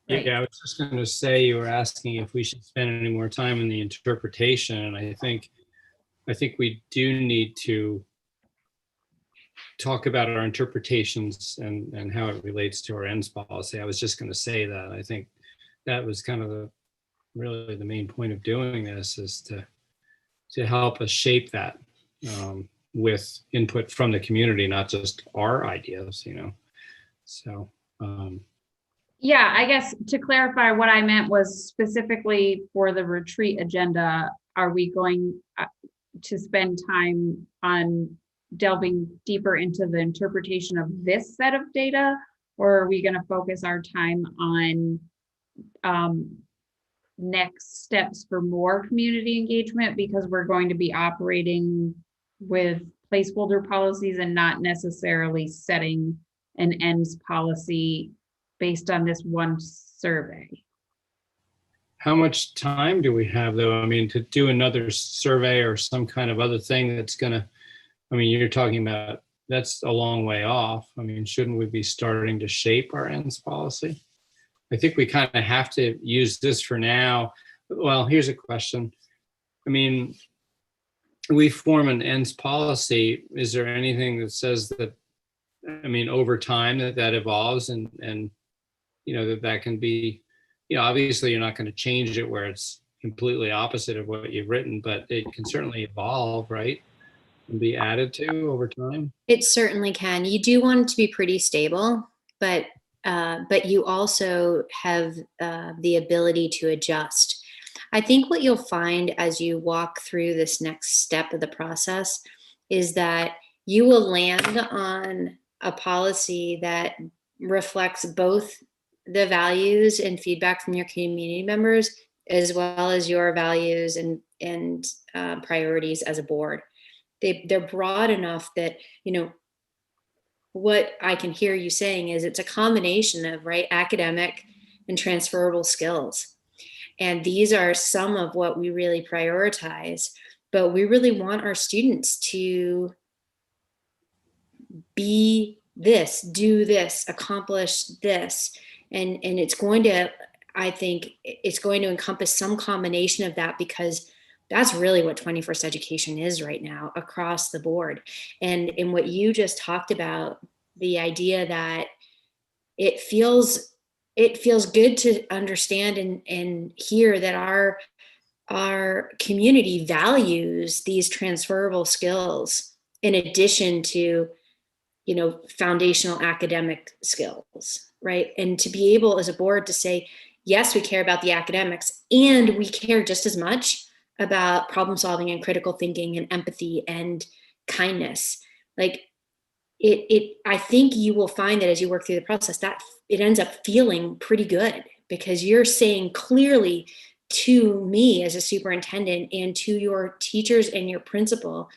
Right. Yeah, I was just going to say, you were asking if we should spend any more time in the interpretation, and I think we do need to talk about our interpretations and how it relates to our ends policy. I was just going to say that. I think that was kind of really the main point of doing this, is to help us shape that with input from the community, not just our ideas, So. Yeah, I guess to clarify, what I meant was specifically for the retreat agenda, are we going to spend time on delving deeper into the interpretation of this set of data, or are we going to focus our time on next steps for more community engagement, because we're going to be operating with placeholder policies and not necessarily setting an ends policy based on this one survey? How much time do we have, though? I mean, to do another survey or some kind of other thing that's you're talking about, that's a long way off. I mean, shouldn't we be starting to shape our ends policy? I think we kind of have to use this for now. Well, here's a question. I mean, we form an ends policy. Is there anything that says that, over time that evolves and that can be, obviously you're not going to change it where it's completely opposite of what you've written, but it can certainly evolve, right? And be added to over time. It certainly can. You do want it to be pretty stable, but you also have the ability to adjust. I think what you'll find as you walk through this next step of the process is that you will land on a policy that reflects both the values and feedback from your community members, as well as your values and priorities as a board. They're broad enough that, what I can hear you saying is it's a combination of academic and transferable skills. And these are some of what we really prioritize, but we really want our students to be this, do this, accomplish this. And it's going to, I think it's going to encompass some combination of that, because that's really what 21st education is right now across the board. And in what you just talked about, the idea that it feels good to understand and hear that our our community values these transferable skills in addition to, foundational academic skills, right? And to be able as a board to say, yes, we care about the academics, and we care just as much about problem solving and critical thinking and empathy and kindness. Like I think you will find that as you work through the process, that it ends up feeling pretty good, because you're saying clearly to me as a superintendent and to your teachers and your principal,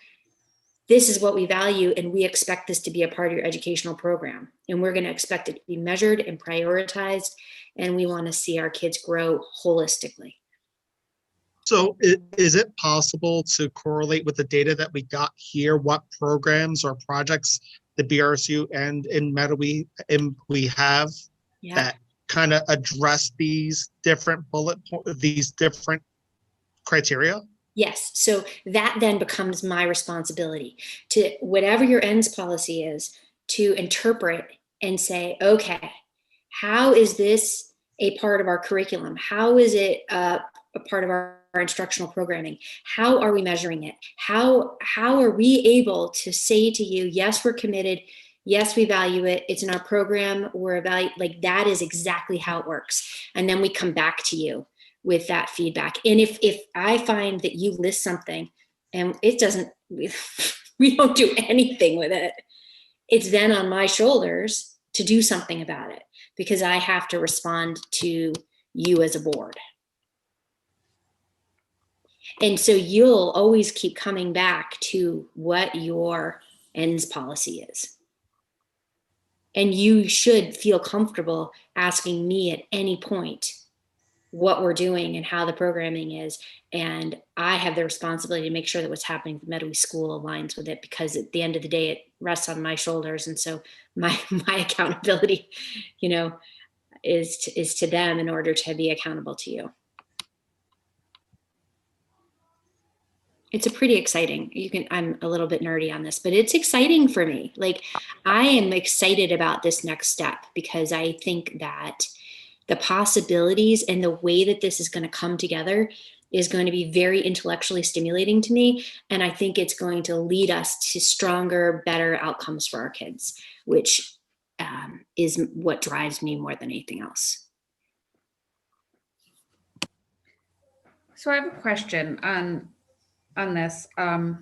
this is what we value, and we expect this to be a part of your educational program. And we're going to expect it to be measured and prioritized, and we want to see our kids grow holistically. So is it possible to correlate with the data that we got here, what programs or projects the BRSU and in Mettawee we have that kind of address these different these different criteria? Yes. So that then becomes my responsibility to, whatever your ends policy is, to interpret and say, okay, how is this a part of our curriculum? How is it a part of our instructional programming? How are we measuring it? How are we able to say to you, yes, we're committed. Yes, we value it. It's in our program. We're like, that is exactly how it works. And then we come back to you with that feedback. And if I find that you list something and it doesn't, we don't do anything with it, it's then on my shoulders to do something about it, because I have to respond to you as a board. And so you'll always keep coming back to what your ends policy is. And you should feel comfortable asking me at any point what we're doing and how the programming is. And I have the responsibility to make sure that what's happening at the Mettawee School aligns with it, because at the end of the day, it rests on my shoulders. And so my accountability, is to them in order to be accountable to you. It's a pretty exciting, I'm a little bit nerdy on this, but it's exciting for me. Like, I am excited about this next step, because I think that the possibilities and the way that this is going to come together is going to be very intellectually stimulating to me. And I think it's going to lead us to stronger, better outcomes for our kids, which is what drives me more than anything else. So I have a question on this. I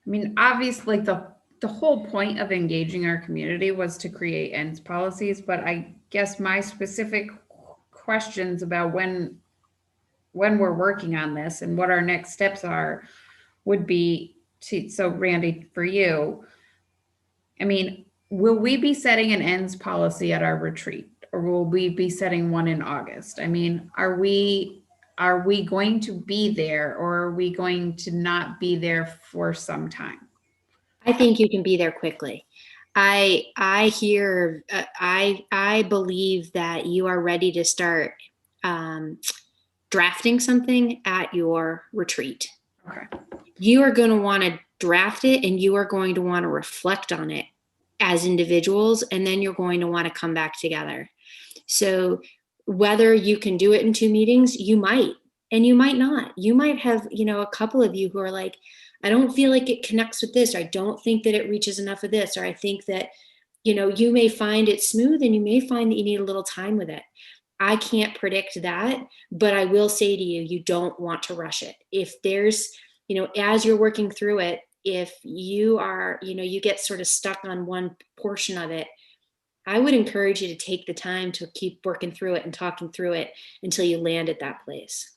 mean, obviously the whole point of engaging our community was to create ends policies, but I guess my specific questions about when we're working on this and what our next steps are would be so Randy, for you, I mean, will we be setting an ends policy at our retreat, or will we be setting one in August? I mean, are we going to be there, or are we going to not be there for some time? I think you can be there quickly. I believe that you are ready to start drafting something at your retreat. Okay. You are going to want to draft it, and you are going to want to reflect on it as individuals, and then you're going to want to come back together. So whether you can do it in 2 meetings, you might, and you might not. You might have, a couple of you who are like, I don't feel like it connects with this, or I don't think that it reaches enough of this, or I think that, you may find it smooth, and you may find that you need a little time with it. I can't predict that, but I will say to you, you don't want to rush it. If there's, as you're working through it, if you are, you get sort of stuck on one portion of it, I would encourage you to take the time to keep working through it and talking through it until you land at that place.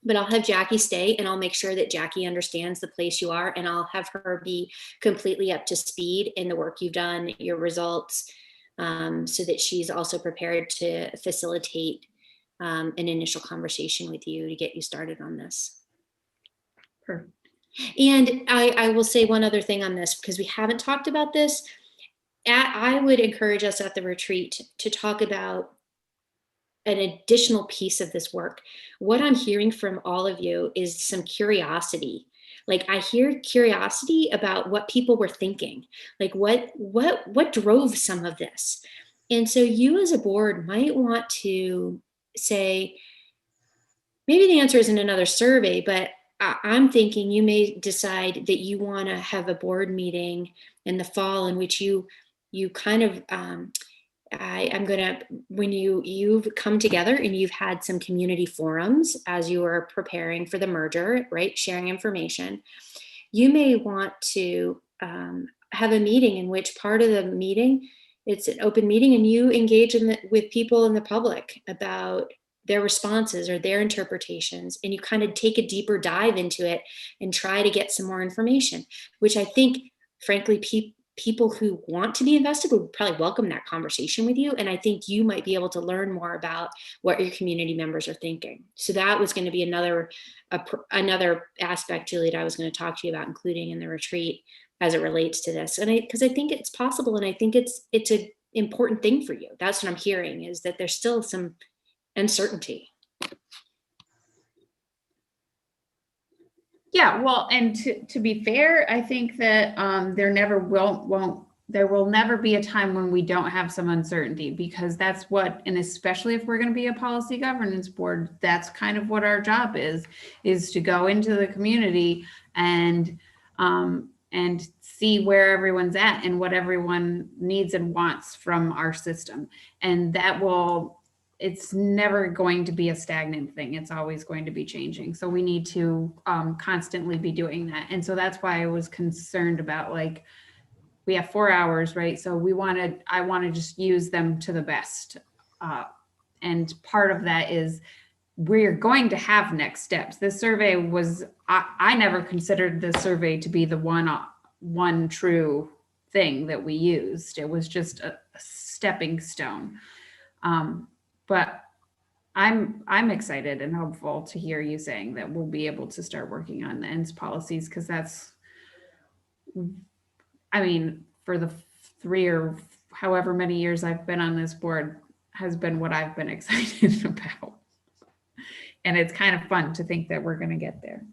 But I'll have Jackie stay, and I'll make sure that Jackie understands the place you are, and I'll have her be completely up to speed in the work you've done, your results, so that she's also prepared to facilitate an initial conversation with you to get you started on this. Perfect. And I will say one other thing on this, because we haven't talked about this. I would encourage us at the retreat to talk about an additional piece of this work. What I'm hearing from all of you is some curiosity. Like, I hear curiosity about what people were thinking, like what drove some of this. And so you as a board might want to say, maybe the answer isn't another survey, but I'm thinking you may decide that you want to have a board meeting in the fall in which you kind of I'm gonna, when you've come together and you've had some community forums as you are preparing for the merger, right? Sharing information. You may want to have a meeting in which part of the meeting, it's an open meeting, and you engage with people in the public about their responses or their interpretations, and you kind of take a deeper dive into it and try to get some more information, which I think, frankly, people who want to be invested would probably welcome that conversation with you. And I think you might be able to learn more about what your community members are thinking. So that was going to be another aspect, Julie, that I was going to talk to you about including in the retreat as it relates to this. And because I think it's possible, and I think it's an important thing for you. That's what I'm hearing, is that there's still some uncertainty. Yeah, well, and to be fair, I think that there will never be a time when we don't have some uncertainty, because that's what, and especially if we're going to be a policy governance board, that's kind of what our job is to go into the community and see where everyone's at and what everyone needs and wants from our system. And it's never going to be a stagnant thing. It's always going to be changing. So we need to constantly be doing that. And so that's why I was concerned about, like, we have 4 hours, right? So I want to just use them to the best. And part of that is we're going to have next steps. This survey was, I never considered the survey to be the one true thing that we used. It was just a stepping stone. But I'm excited and hopeful to hear you saying that we'll be able to start working on the ends policies, because that's, I mean, for the 3 or however many years I've been on this board, has been what I've been excited about. And it's kind of fun to think that we're going to get there.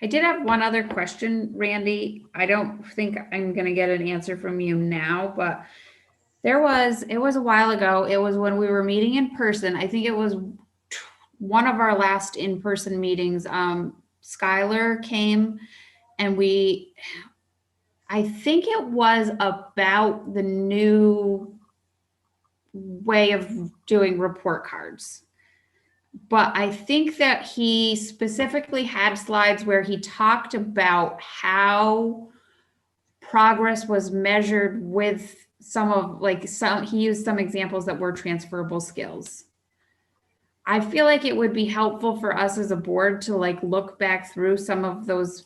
I did have one other question, Randy. I don't think I'm going to get an answer from you now, but it was a while ago. It was when we were meeting in person. I think it was one of our last in-person meetings. Skylar came, and I think it was about the new way of doing report cards. But I think that he specifically had slides where he talked about how progress was measured with he used some examples that were transferable skills. I feel like it would be helpful for us as a board to look back through some of those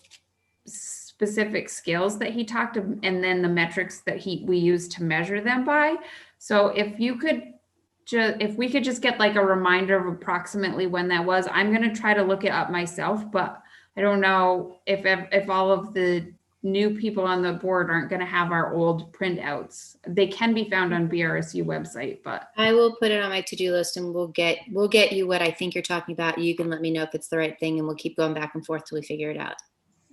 specific skills that he talked about, and then the metrics that we use to measure them by. So if we could just get a reminder of approximately when that was. I'm going to try to look it up myself, but I don't know if all of the new people on the board aren't going to have our old printouts. They can be found on BRSU website, but I will put it on my to-do list, and we'll get you what I think you're talking about. You can let me know if it's the right thing, and we'll keep going back and forth till we figure it out.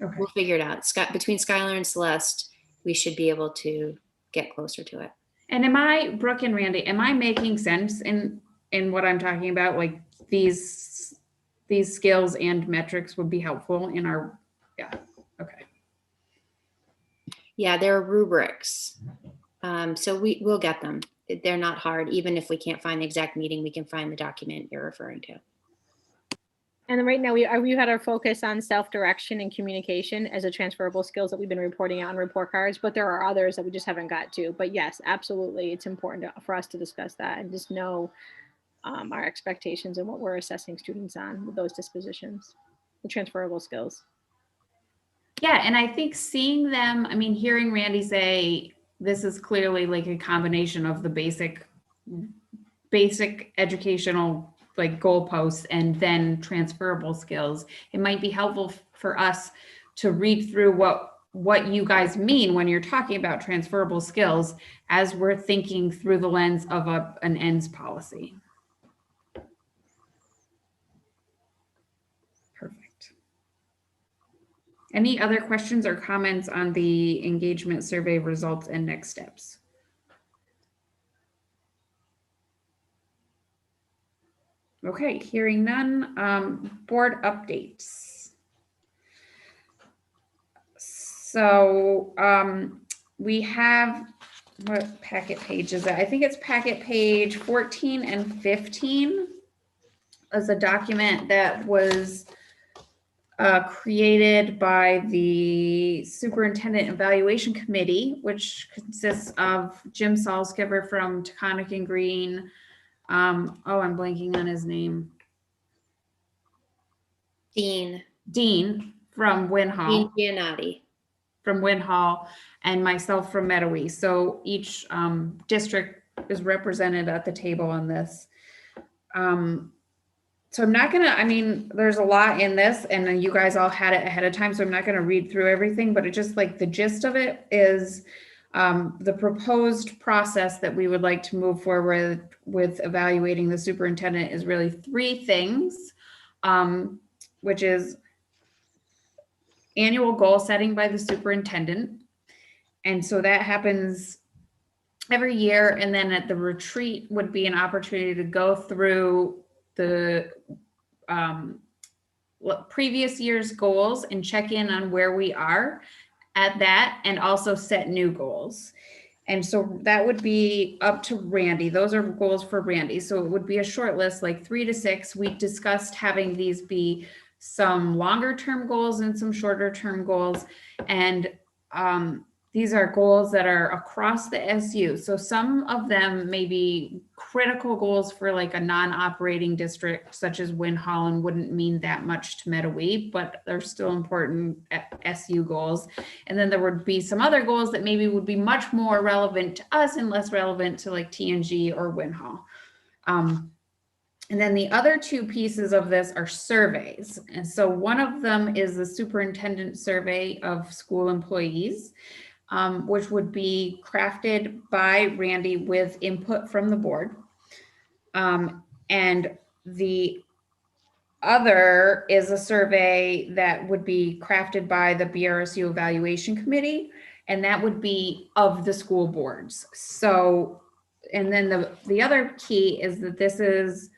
okay. We'll figure it out. Between Skylar and Celeste, we should be able to get closer to it. And Brooke and Randy, am I making sense in what I'm talking about? Like these skills and metrics would be helpful in our, yeah, okay. Yeah, there are rubrics. So we'll get them. They're not hard. Even if we can't find the exact meeting, we can find the document you're referring to. And right now we've had our focus on self-direction and communication as a transferable skills that we've been reporting out on report cards, but there are others that we just haven't got to. But yes, absolutely. It's important for us to discuss that and just know our expectations and what we're assessing students on with those dispositions, the transferable skills. Yeah, and I think seeing them, I mean, hearing Randy say, this is clearly a combination of the basic educational goalposts and then transferable skills. It might be helpful for us to read through what you guys mean when you're talking about transferable skills as we're thinking through the lens of an ends policy. Perfect. Any other questions or comments on the engagement survey results and next steps? Okay, hearing none, board updates. So we have, what packet page is that? I think it's packet page 14 and 15 as a document that was created by the Superintendent Evaluation Committee, which consists of Jim Salzgiver from Taconic and Green. I'm blanking on his name. Dean from Winhall. Dean Giannotti. From Winhall, and myself from Mettawee. So each district is represented at the table on this. So I'm not gonna, I mean, there's a lot in this and you guys all had it ahead of time, so I'm not gonna read through everything, but it just like the gist of it is the proposed process that we would like to move forward with evaluating the superintendent is really 3 things, which is annual goal setting by the superintendent. And so that happens every year. And then at the retreat would be an opportunity to go through the previous year's goals and check in on where we are at that, and also set new goals. And so that would be up to Randy. Those are goals for Randy. So it would be a short list, like 3 to 6. We discussed having these be some longer term goals and some shorter term goals. And these are goals that are across the SU. So some of them may be critical goals for like a non-operating district such as Winhall and wouldn't mean that much to Mettawee, but they're still important SU goals. And then there would be some other goals that maybe would be much more relevant to us and less relevant to like TNG or Winhall. And then the other 2 pieces of this are surveys. And so one of them is the superintendent survey of school employees, which would be crafted by Randy with input from the board. And the other is a survey that would be crafted by the BRSU Evaluation Committee, and that would be of the school boards. So, and then the other key is that this is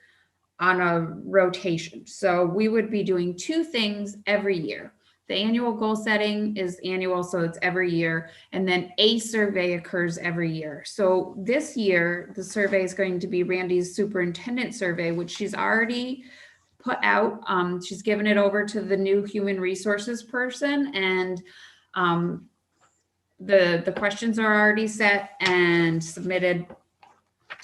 on a rotation. So we would be doing 2 things every year. The annual goal setting is annual, so it's every year. And then a survey occurs every year. So this year, the survey is going to be Randy's superintendent survey, which she's already put out. She's given it over to the new human resources person, and the questions are already set and submitted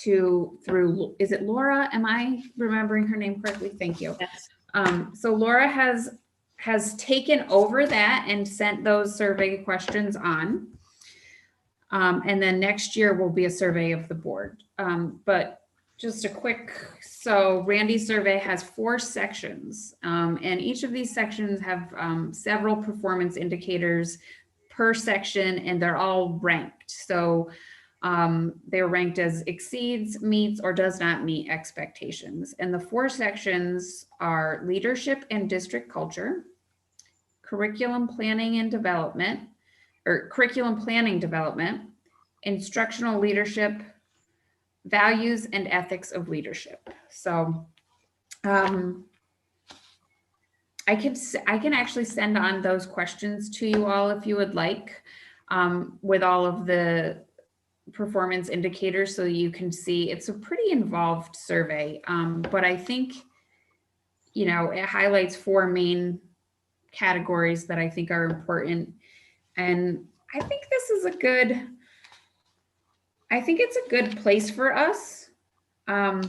through, is it Laura? Am I remembering her name correctly? Thank you. Yes. So Laura has taken over that and sent those survey questions on. And then next year will be a survey of the board. But just a quick, so Randy's survey has 4 sections, and each of these sections have several performance indicators per section, and they're all ranked. So they're ranked as exceeds, meets, or does not meet expectations. And the 4 sections are leadership and district culture, curriculum planning and development, or curriculum planning development, instructional leadership, values and ethics of leadership. So I can actually send on those questions to you all if you would like, with all of the performance indicators, so you can see. It's a pretty involved survey, but I think, you know, it highlights 4 main categories that I think are important. And I think this is it's a good place for us. I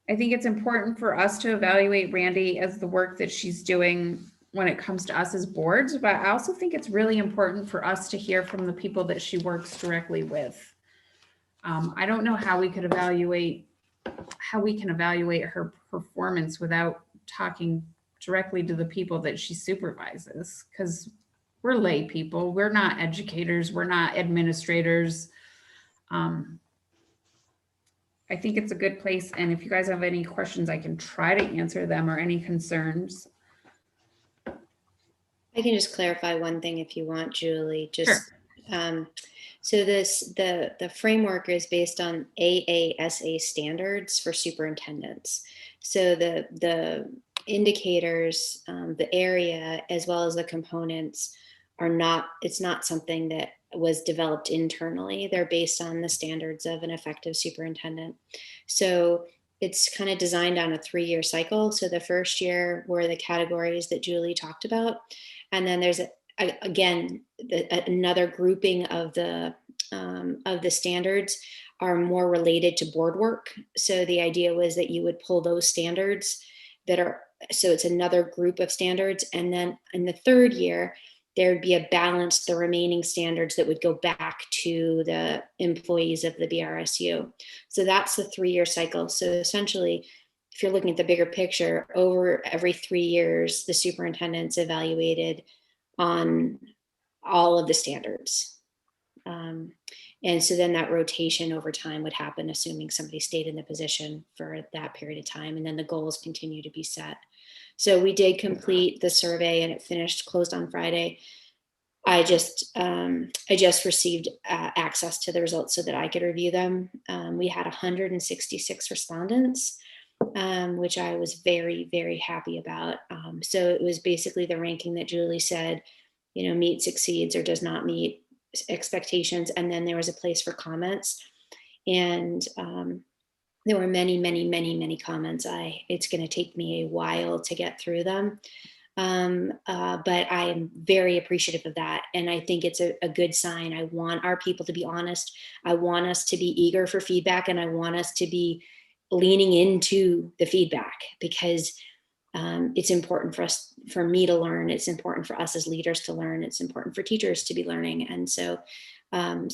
think it's important for us to evaluate Randy as the work that she's doing when it comes to us as boards, but I also think it's really important for us to hear from the people that she works directly with. I don't know how we can evaluate her performance without talking directly to the people that she supervises, because we're lay people. We're not educators. We're not administrators. I think it's a good place. And if you guys have any questions, I can try to answer them, or any concerns. I can just clarify one thing if you want, Julie. Just Sure. So the framework is based on AASA standards for superintendents. So the indicators, the area, as well as the components it's not something that was developed internally. They're based on the standards of an effective superintendent. So it's kind of designed on a 3-year cycle. So the first year were the categories that Julie talked about. And then there's another grouping of the standards are more related to board work. So the idea was that you would pull those standards so it's another group of standards. And then in the third year, there would be a balance, the remaining standards that would go back to the employees of the BRSU. So that's the 3-year cycle. So essentially, if you're looking at the bigger picture, over every 3 years, the superintendent's evaluated on all of the standards. And so then that rotation over time would happen, assuming somebody stayed in the position for that period of time. And then the goals continue to be set. So we did complete the survey and it closed on Friday. I just received access to the results so that I could review them. We had 166 respondents, which I was very, very happy about. So it was basically the ranking that Julie said, meets, exceeds, or does not meet expectations. And then there was a place for comments. And there were many, many, many, many comments. It's going to take me a while to get through them. But I am very appreciative of that. And I think it's a good sign. I want our people to be honest. I want us to be eager for feedback, and I want us to be leaning into the feedback, because it's important for me to learn. It's important for us as leaders to learn. It's important for teachers to be learning. And so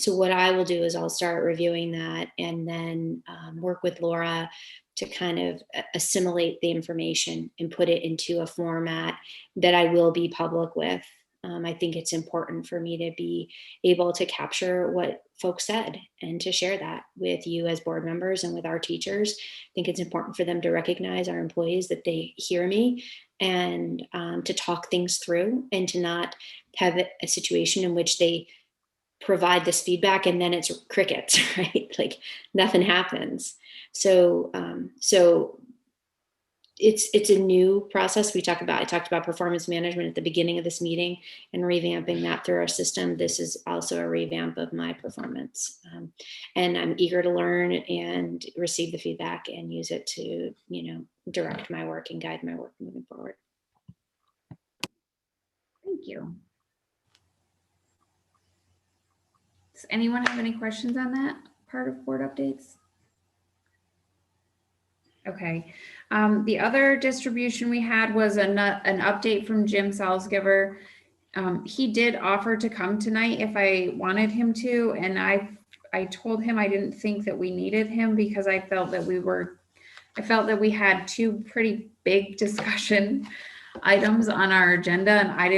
what I will do is I'll start reviewing that and then work with Laura to kind of assimilate the information and put it into a format that I will be public with. I think it's important for me to be able to capture what folks said and to share that with you as board members and with our teachers. I think it's important for them to recognize, our employees, that they hear me, and to talk things through, and to not have a situation in which they provide this feedback and then it's crickets, right? Like nothing happens. So it's a new process. I talked about performance management at the beginning of this meeting and revamping that through our system. This is also a revamp of my performance. And I'm eager to learn and receive the feedback and use it to, direct my work and guide my work moving forward. Thank you. Does anyone have any questions on that part of board updates? Okay. The other distribution we had was an update from Jim Salzgiver. He did offer to come tonight if I wanted him to, and I told him I didn't think that we needed him, because I felt that we had 2 pretty big discussion items on our agenda, and I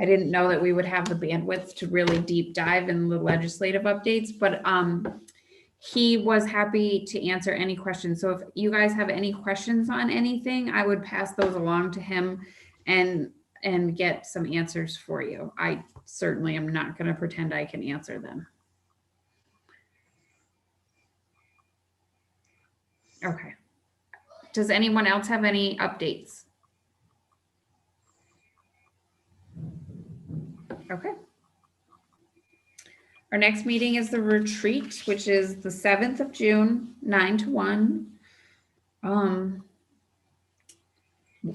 didn't know that we would have the bandwidth to really deep dive in the legislative updates, but he was happy to answer any questions. So if you guys have any questions on anything, I would pass those along to him and get some answers for you. I certainly am not going to pretend I can answer them. Okay. Does anyone else have any updates? Okay. Our next meeting is the retreat, which is the 7th of June, 9 to 1.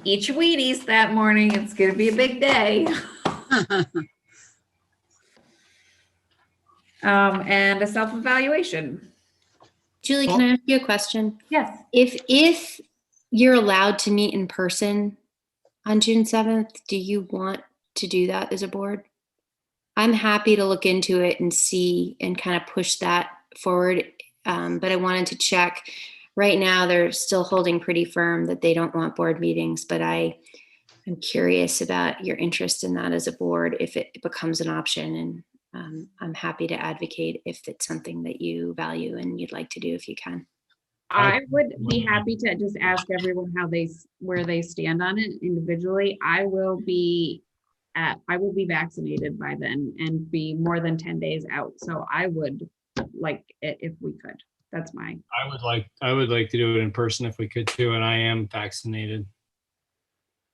Eat your Wheaties that morning. It's going to be a big day. And a self-evaluation. Julie, can I ask you a question? Yes. If you're allowed to meet in person on June 7th, do you want to do that as a board? I'm happy to look into it and see and kind of push that forward. But I wanted to check. Right now, they're still holding pretty firm that they don't want board meetings, but I'm curious about your interest in that as a board if it becomes an option. And I'm happy to advocate if it's something that you value and you'd like to do if you can. I would be happy to just ask everyone where they stand on it individually. I will be I will be vaccinated by then and be more than 10 days out. So I would like it if we could. That's my. I would like to do it in person if we could too, and I am vaccinated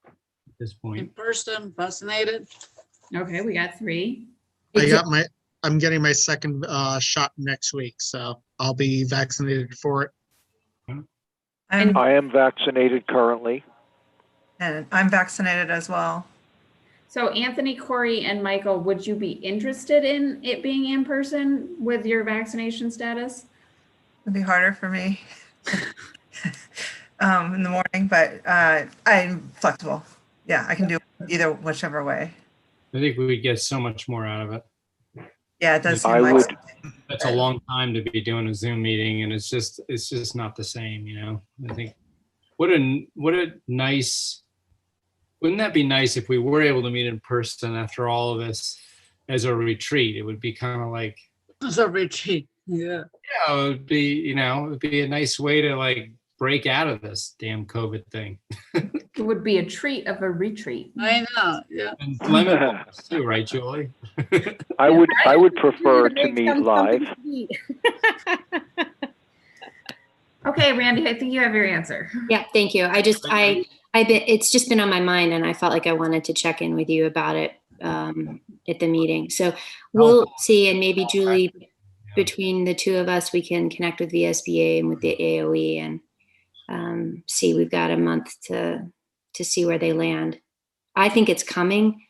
at this In point. person, vaccinated. Okay, we got 3. I'm getting my second shot next week, so I'll be vaccinated for it. I am vaccinated currently. And I'm vaccinated as well. So Anthony, Corey, and Michael, would you be interested in it being in person with your vaccination status? It'd be harder for me in the morning, but I'm flexible. Yeah, I can do either, whichever way. I think we would get so much more out of it. Yeah, it does I seem like would- That's a long time to be doing a Zoom meeting, and it's just not the same, you know. I think what a nice, wouldn't that be nice if we were able to meet in person after all of this as a retreat? It would be kind of like, It's a retreat. Yeah. yeah, it would be, it would be a nice way to like break out of this damn COVID thing. It would be a treat of a retreat. I know. Yeah. And lemon balls too, right, Julie? I would prefer to meet live. Okay, Randy, I think you have your answer. Yeah, thank you. It's just been on my mind, and I felt like I wanted to check in with you about it at the meeting. So we'll see, and maybe Julie, between the two of us, we can connect with VSBA and with the AOE and see. We've got a month to see where they land. I think it's coming.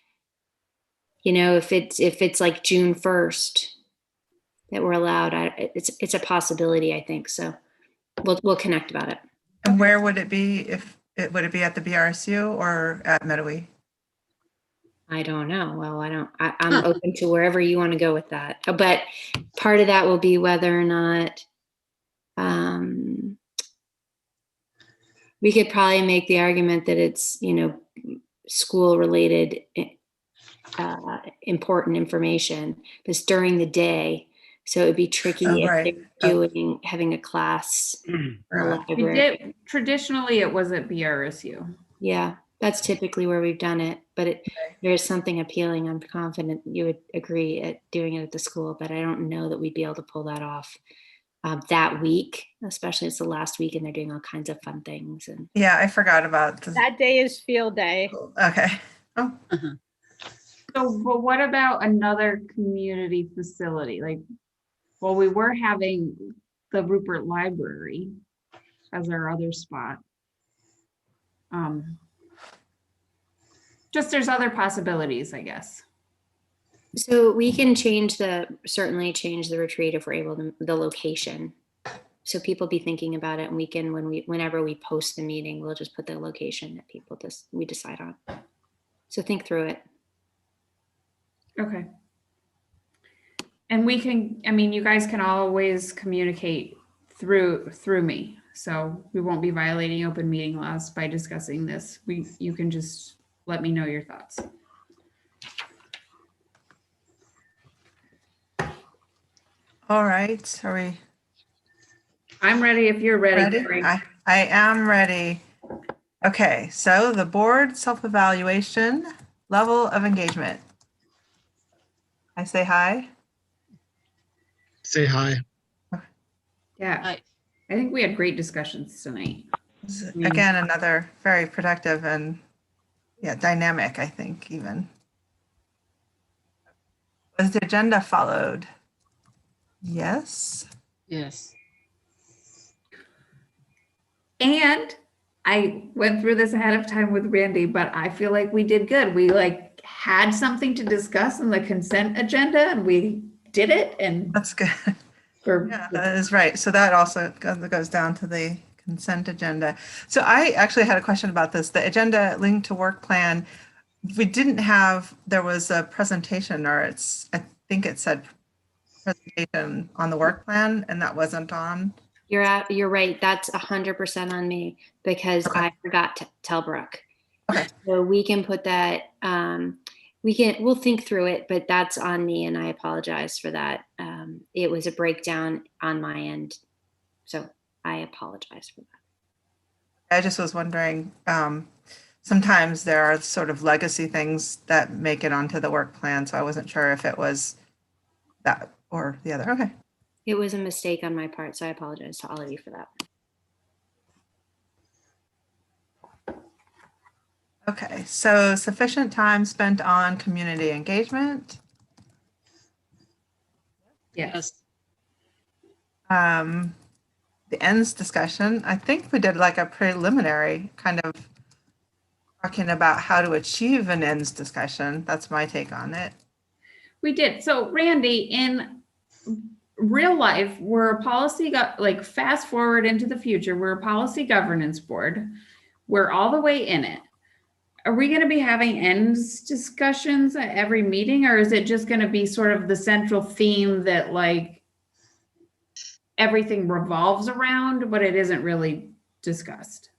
If it's like June 1st that we're allowed, it's a possibility, I think. So we'll connect about it. And where would it be would it be at the BRSU or at Mettawee? I don't know. Well, I'm open to wherever you want to go with that. But part of that will be whether or not we could probably make the argument that it's, school related important information, but it's during the day. So it'd be tricky if they're having a class. In the library. Traditionally, it was at BRSU. Yeah, that's typically where we've done it, but there's something appealing. I'm confident you would agree at doing it at the school, but I don't know that we'd be able to pull that off that week, especially it's the last week and they're doing all kinds of fun things. And yeah, I forgot about that day is field day. Okay. Oh. So, but what about another community facility? We were having the Rupert Library as our other spot. Just there's other possibilities, I guess. so we can certainly change the retreat if we're able to, the location. So people be thinking about it, and we can, whenever we post the meeting, we'll just put the location that we decide on. So think through it. Okay. And we can, you guys can always communicate through me. So we won't be violating open meeting laws by discussing this. You can just let me know your thoughts. All right. Are we I'm ready if you're ready. ready? I am ready. Okay. So the board self-evaluation level of engagement. I say hi. Say hi. Yeah. Hi. I think we had great discussions tonight. Again, another very productive and dynamic, I think, even. Was the agenda followed? Yes. Yes. And I went through this ahead of time with Randy, but I feel like we did good. We had something to discuss in the consent agenda and we did it. And That's good. Yeah, that is right. So that also goes down to the consent agenda. So I actually had a question about this. The agenda linked to work plan, we didn't have, there was a presentation, or I think it said presentation on the work plan, and that wasn't on. You're right. That's 100% on me because I forgot to tell Brooke. Okay. So we can put that, we'll think through it, but that's on me and I apologize for that. It was a breakdown on my end. So I apologize for that. I just was wondering, sometimes there are sort of legacy things that make it onto the work plan. So I wasn't sure if it was that or the other. Okay. It was a mistake on my part, so I apologize to all of you for that. Okay, so sufficient time spent on community engagement. Yes. The ends discussion, I think we did like a preliminary kind of talking about how to achieve an ends discussion. That's my take on it. We did. So Randy, in real life, we're a policy, like fast forward into the future, we're a policy governance board. We're all the way in it. Are we going to be having ends discussions at every meeting, or is it just going to be sort of the central theme that like everything revolves around, but it isn't really discussed?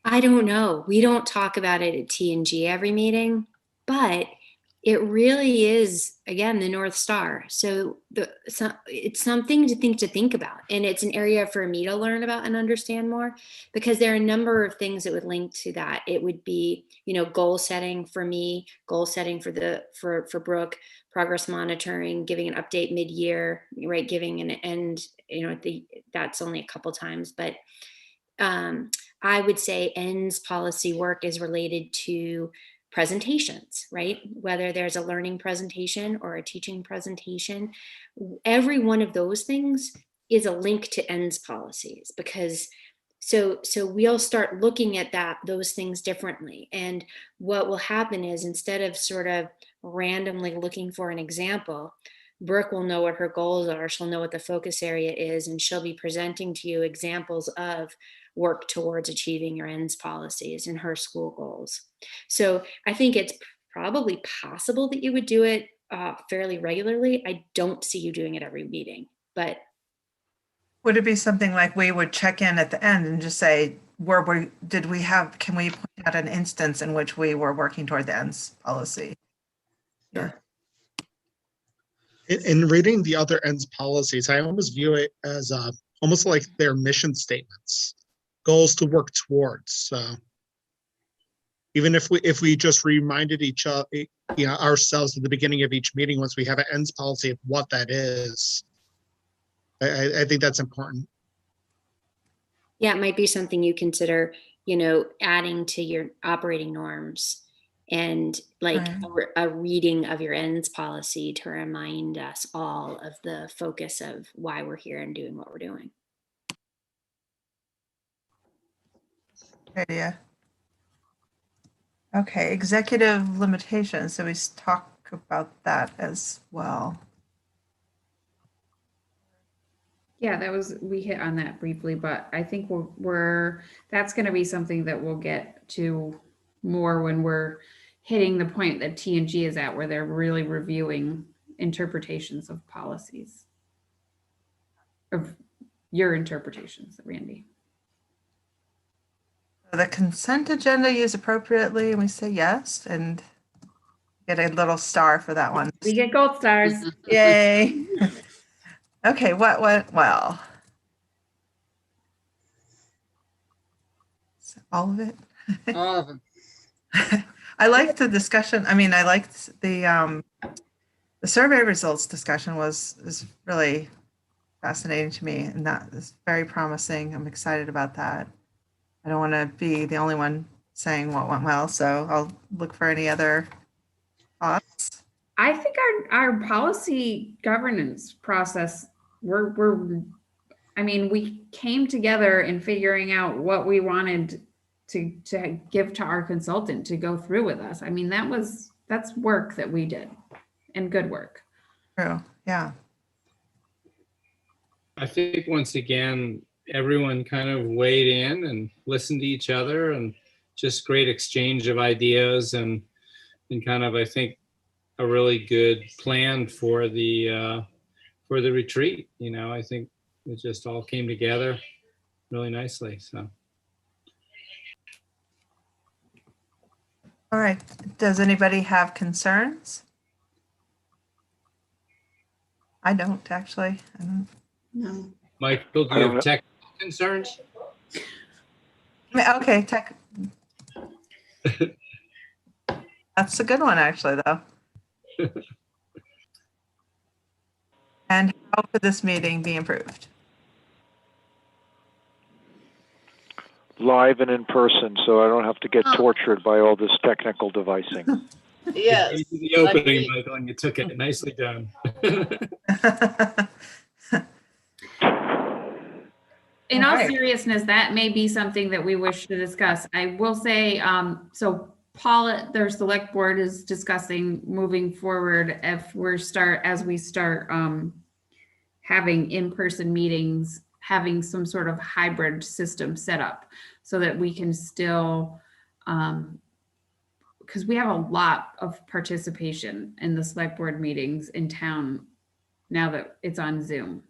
I don't know. We don't talk about it at T&G every meeting, but it really is, again, the North Star. So it's something to think about. And it's an area for me to learn about and understand more, because there are a number of things that would link to that. It would be, goal setting for me, goal setting for Brooke, progress monitoring, giving an update mid-year, right? Giving an end, that's only a couple times, but I would say ends policy work is related to presentations, right? Whether there's a learning presentation or a teaching presentation, every one of those things is a link to ends policies, because so we'll start looking at those things differently. And what will happen is, instead of sort of randomly looking for an example, Brooke will know what her goals are. She'll know what the focus area is, and she'll be presenting to you examples of work towards achieving your ends policies and her school goals. So I think it's probably possible that you would do it fairly regularly. I don't see you doing it every meeting, but. Would it be something like we would check in at the end and just say, can we point out an instance in which we were working toward the ends policy? Yeah. In reading the other ends policies, I almost view it as almost like their mission statements, goals to work towards. Even if we just reminded each other, ourselves at the beginning of each meeting, once we have an ends policy of what that is, I think that's important. Yeah, it might be something you consider, adding to your operating norms, and like a reading of your ends policy to remind us all of the focus of why we're here and doing what we're doing. Yeah. Okay, executive limitations. So we talk about that as well. Yeah, we hit on that briefly, but I think that's going to be something that we'll get to more when we're hitting the point that T&G is at, where they're really reviewing interpretations of policies, of your interpretations, Randy. The consent agenda used appropriately, and we say yes, and get a little star for that one. We get gold stars. Yay. Okay, what went well? All of it? All of them. I liked the discussion. I mean, I liked the survey results discussion is really fascinating to me, and that is very promising. I'm excited about that. I don't want to be the only one saying what went well, so I'll look for any other thoughts. I think our policy governance process, we came together in figuring out what we wanted to give to our consultant to go through with us. I mean, that's work that we did, and good work. True, yeah. I think once again, everyone kind of weighed in and listened to each other, and just great exchange of ideas, and kind of, I think, a really good plan for the retreat. I think it just all came together really nicely. So. All right. Does anybody have concerns? I don't, actually. I don't. No. Michael, do you have technical concerns? Okay, That's a good one, actually, though. And how could this meeting be improved? Live and in person, so I don't have to get tortured by all this technical devising. Yes. You did the opening, agree. Michael, and you took it. Nicely done. In all Right. seriousness, that may be something that we wish to discuss. I will say, so Paul, their select board is discussing moving forward if as we start having in-person meetings, having some sort of hybrid system set up so that we can still, because we have a lot of participation in the select board meetings in town now that it's on Zoom.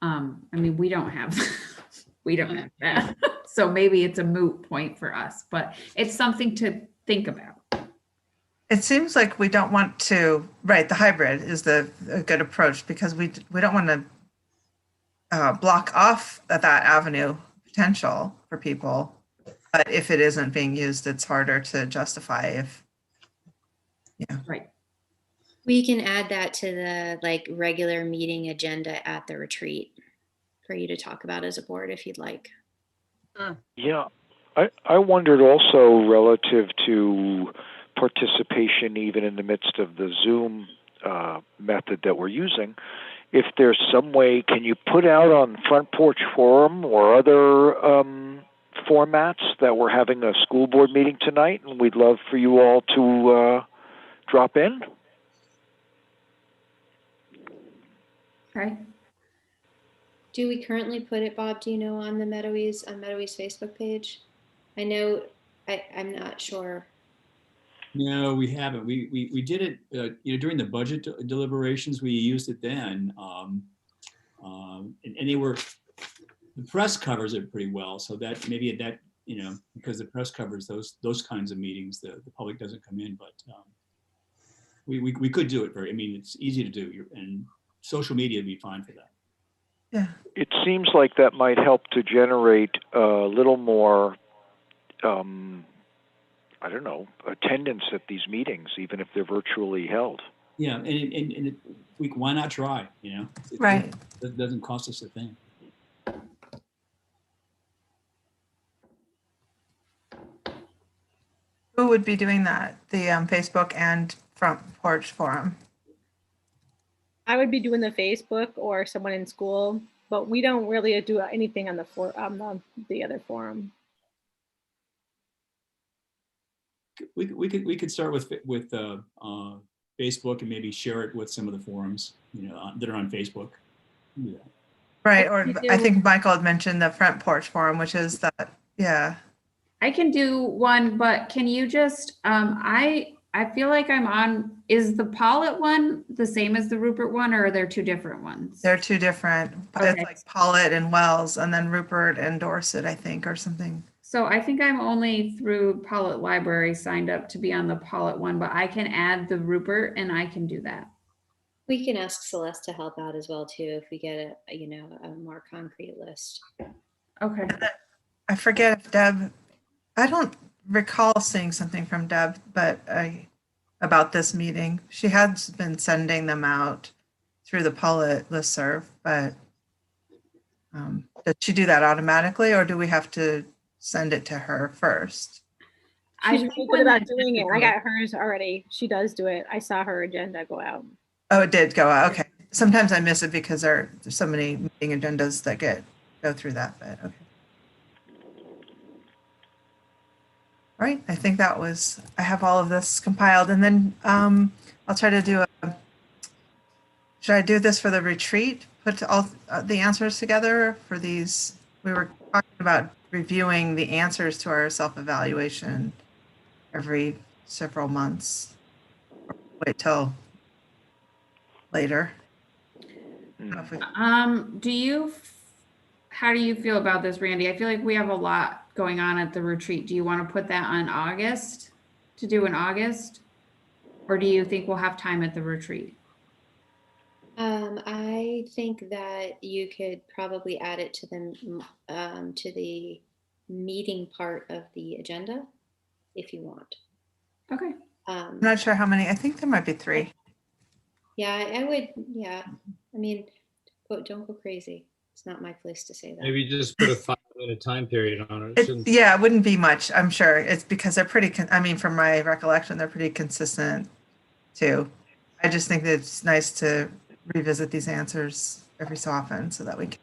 I mean, we don't have that. So maybe it's a moot point for us, but it's something to think about. It seems like we don't want to, right, the hybrid is a good approach because we don't want to block off that avenue potential for people. But if it isn't being used, it's harder to justify if, yeah. Right. We can add that to the like regular meeting agenda at the retreat for you to talk about as a board if you'd like. Yeah, I wondered also relative to participation even in the midst of the Zoom method that we're using, if there's some way, can you put out on Front Porch Forum or other formats that we're having a school board meeting tonight and we'd love for you all to drop in? Okay. Do we currently put it, Bob, do you know, on the Mettawee's Facebook page? I know, I'm not sure. No, we haven't. We did it, during the budget deliberations, we used it then. And they were, the press covers it pretty well. So that maybe that, because the press covers those kinds of meetings, the public doesn't come in, but we could do it it's easy to do, and social media would be fine for that. Yeah. It seems like that might help to generate a little more, I don't know, attendance at these meetings, even if they're virtually held. Yeah, and why not try? Right. It doesn't cost us a thing. Who would be doing that? The Facebook and Front Porch Forum? I would be doing the Facebook or someone in school, but we don't really do anything on the other forum. We could start with Facebook and maybe share it with some of the forums, that are on Facebook. Yeah. Right, or I think Michael had mentioned the Front Porch Forum, which is that, yeah. I can do one, but can you just, I feel like I'm on, is the Pollitt one the same as the Rupert one, or are there two different ones? They're two different. Okay. It's like Pollitt and Wells, and then Rupert and Dorset, I think, or something. So I think I'm only through Pollitt Library signed up to be on the Pollitt one, but I can add the Rupert and I can do that. We can ask Celeste to help out as well too if we get a more concrete list. Okay. I forget if Deb, I don't recall seeing something from Deb, but about this meeting. She has been sending them out through the Pollitt listserv, but does she do that automatically, or do we have to send it to her first? She's really good about doing it. I got hers already. She does do it. I saw her agenda go out. Oh, it did go out. Okay. Sometimes I miss it because there's so many meeting agendas that go through that, but okay. All right, I think I have all of this compiled, and then I'll try to should I do this for the retreat? Put all the answers together for these. We were talking about reviewing the answers to our self-evaluation every several months. Wait till later. How do you feel about this, Randy? I feel like we have a lot going on at the retreat. Do you want to put that on August, to do in August? Or do you think we'll have time at the retreat? I think that you could probably add it to the meeting part of the agenda. if you want. Okay. I'm not sure how many. I think there might be 3. Yeah, I would. Yeah, I mean, don't go crazy. It's not my place to say that. Maybe just put a 5-minute time period on it. Yeah, it wouldn't be much, I'm sure. It's because they're pretty, I mean, from my recollection, they're pretty consistent too. I just think that it's nice to revisit these answers every so often so that we can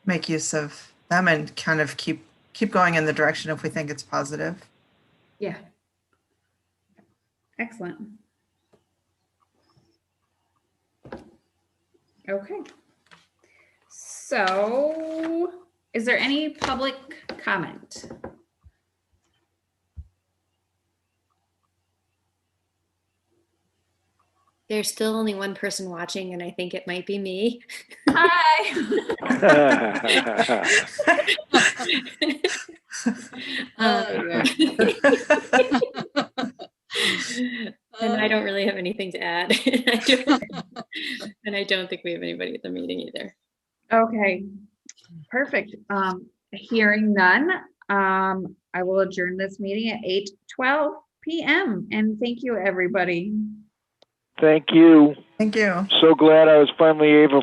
make use of them and kind of keep going in the direction if we think it's positive. Yeah. Excellent. Okay. So, is there any public comment? There's still only one person watching, and I think it might be me. Hi. And I don't really have anything to add. And I don't think we have anybody at the meeting either. Okay, perfect. Hearing none, I will adjourn this meeting at 8:12 p.m. And thank you, everybody. Thank you. Thank you. So glad I was finally able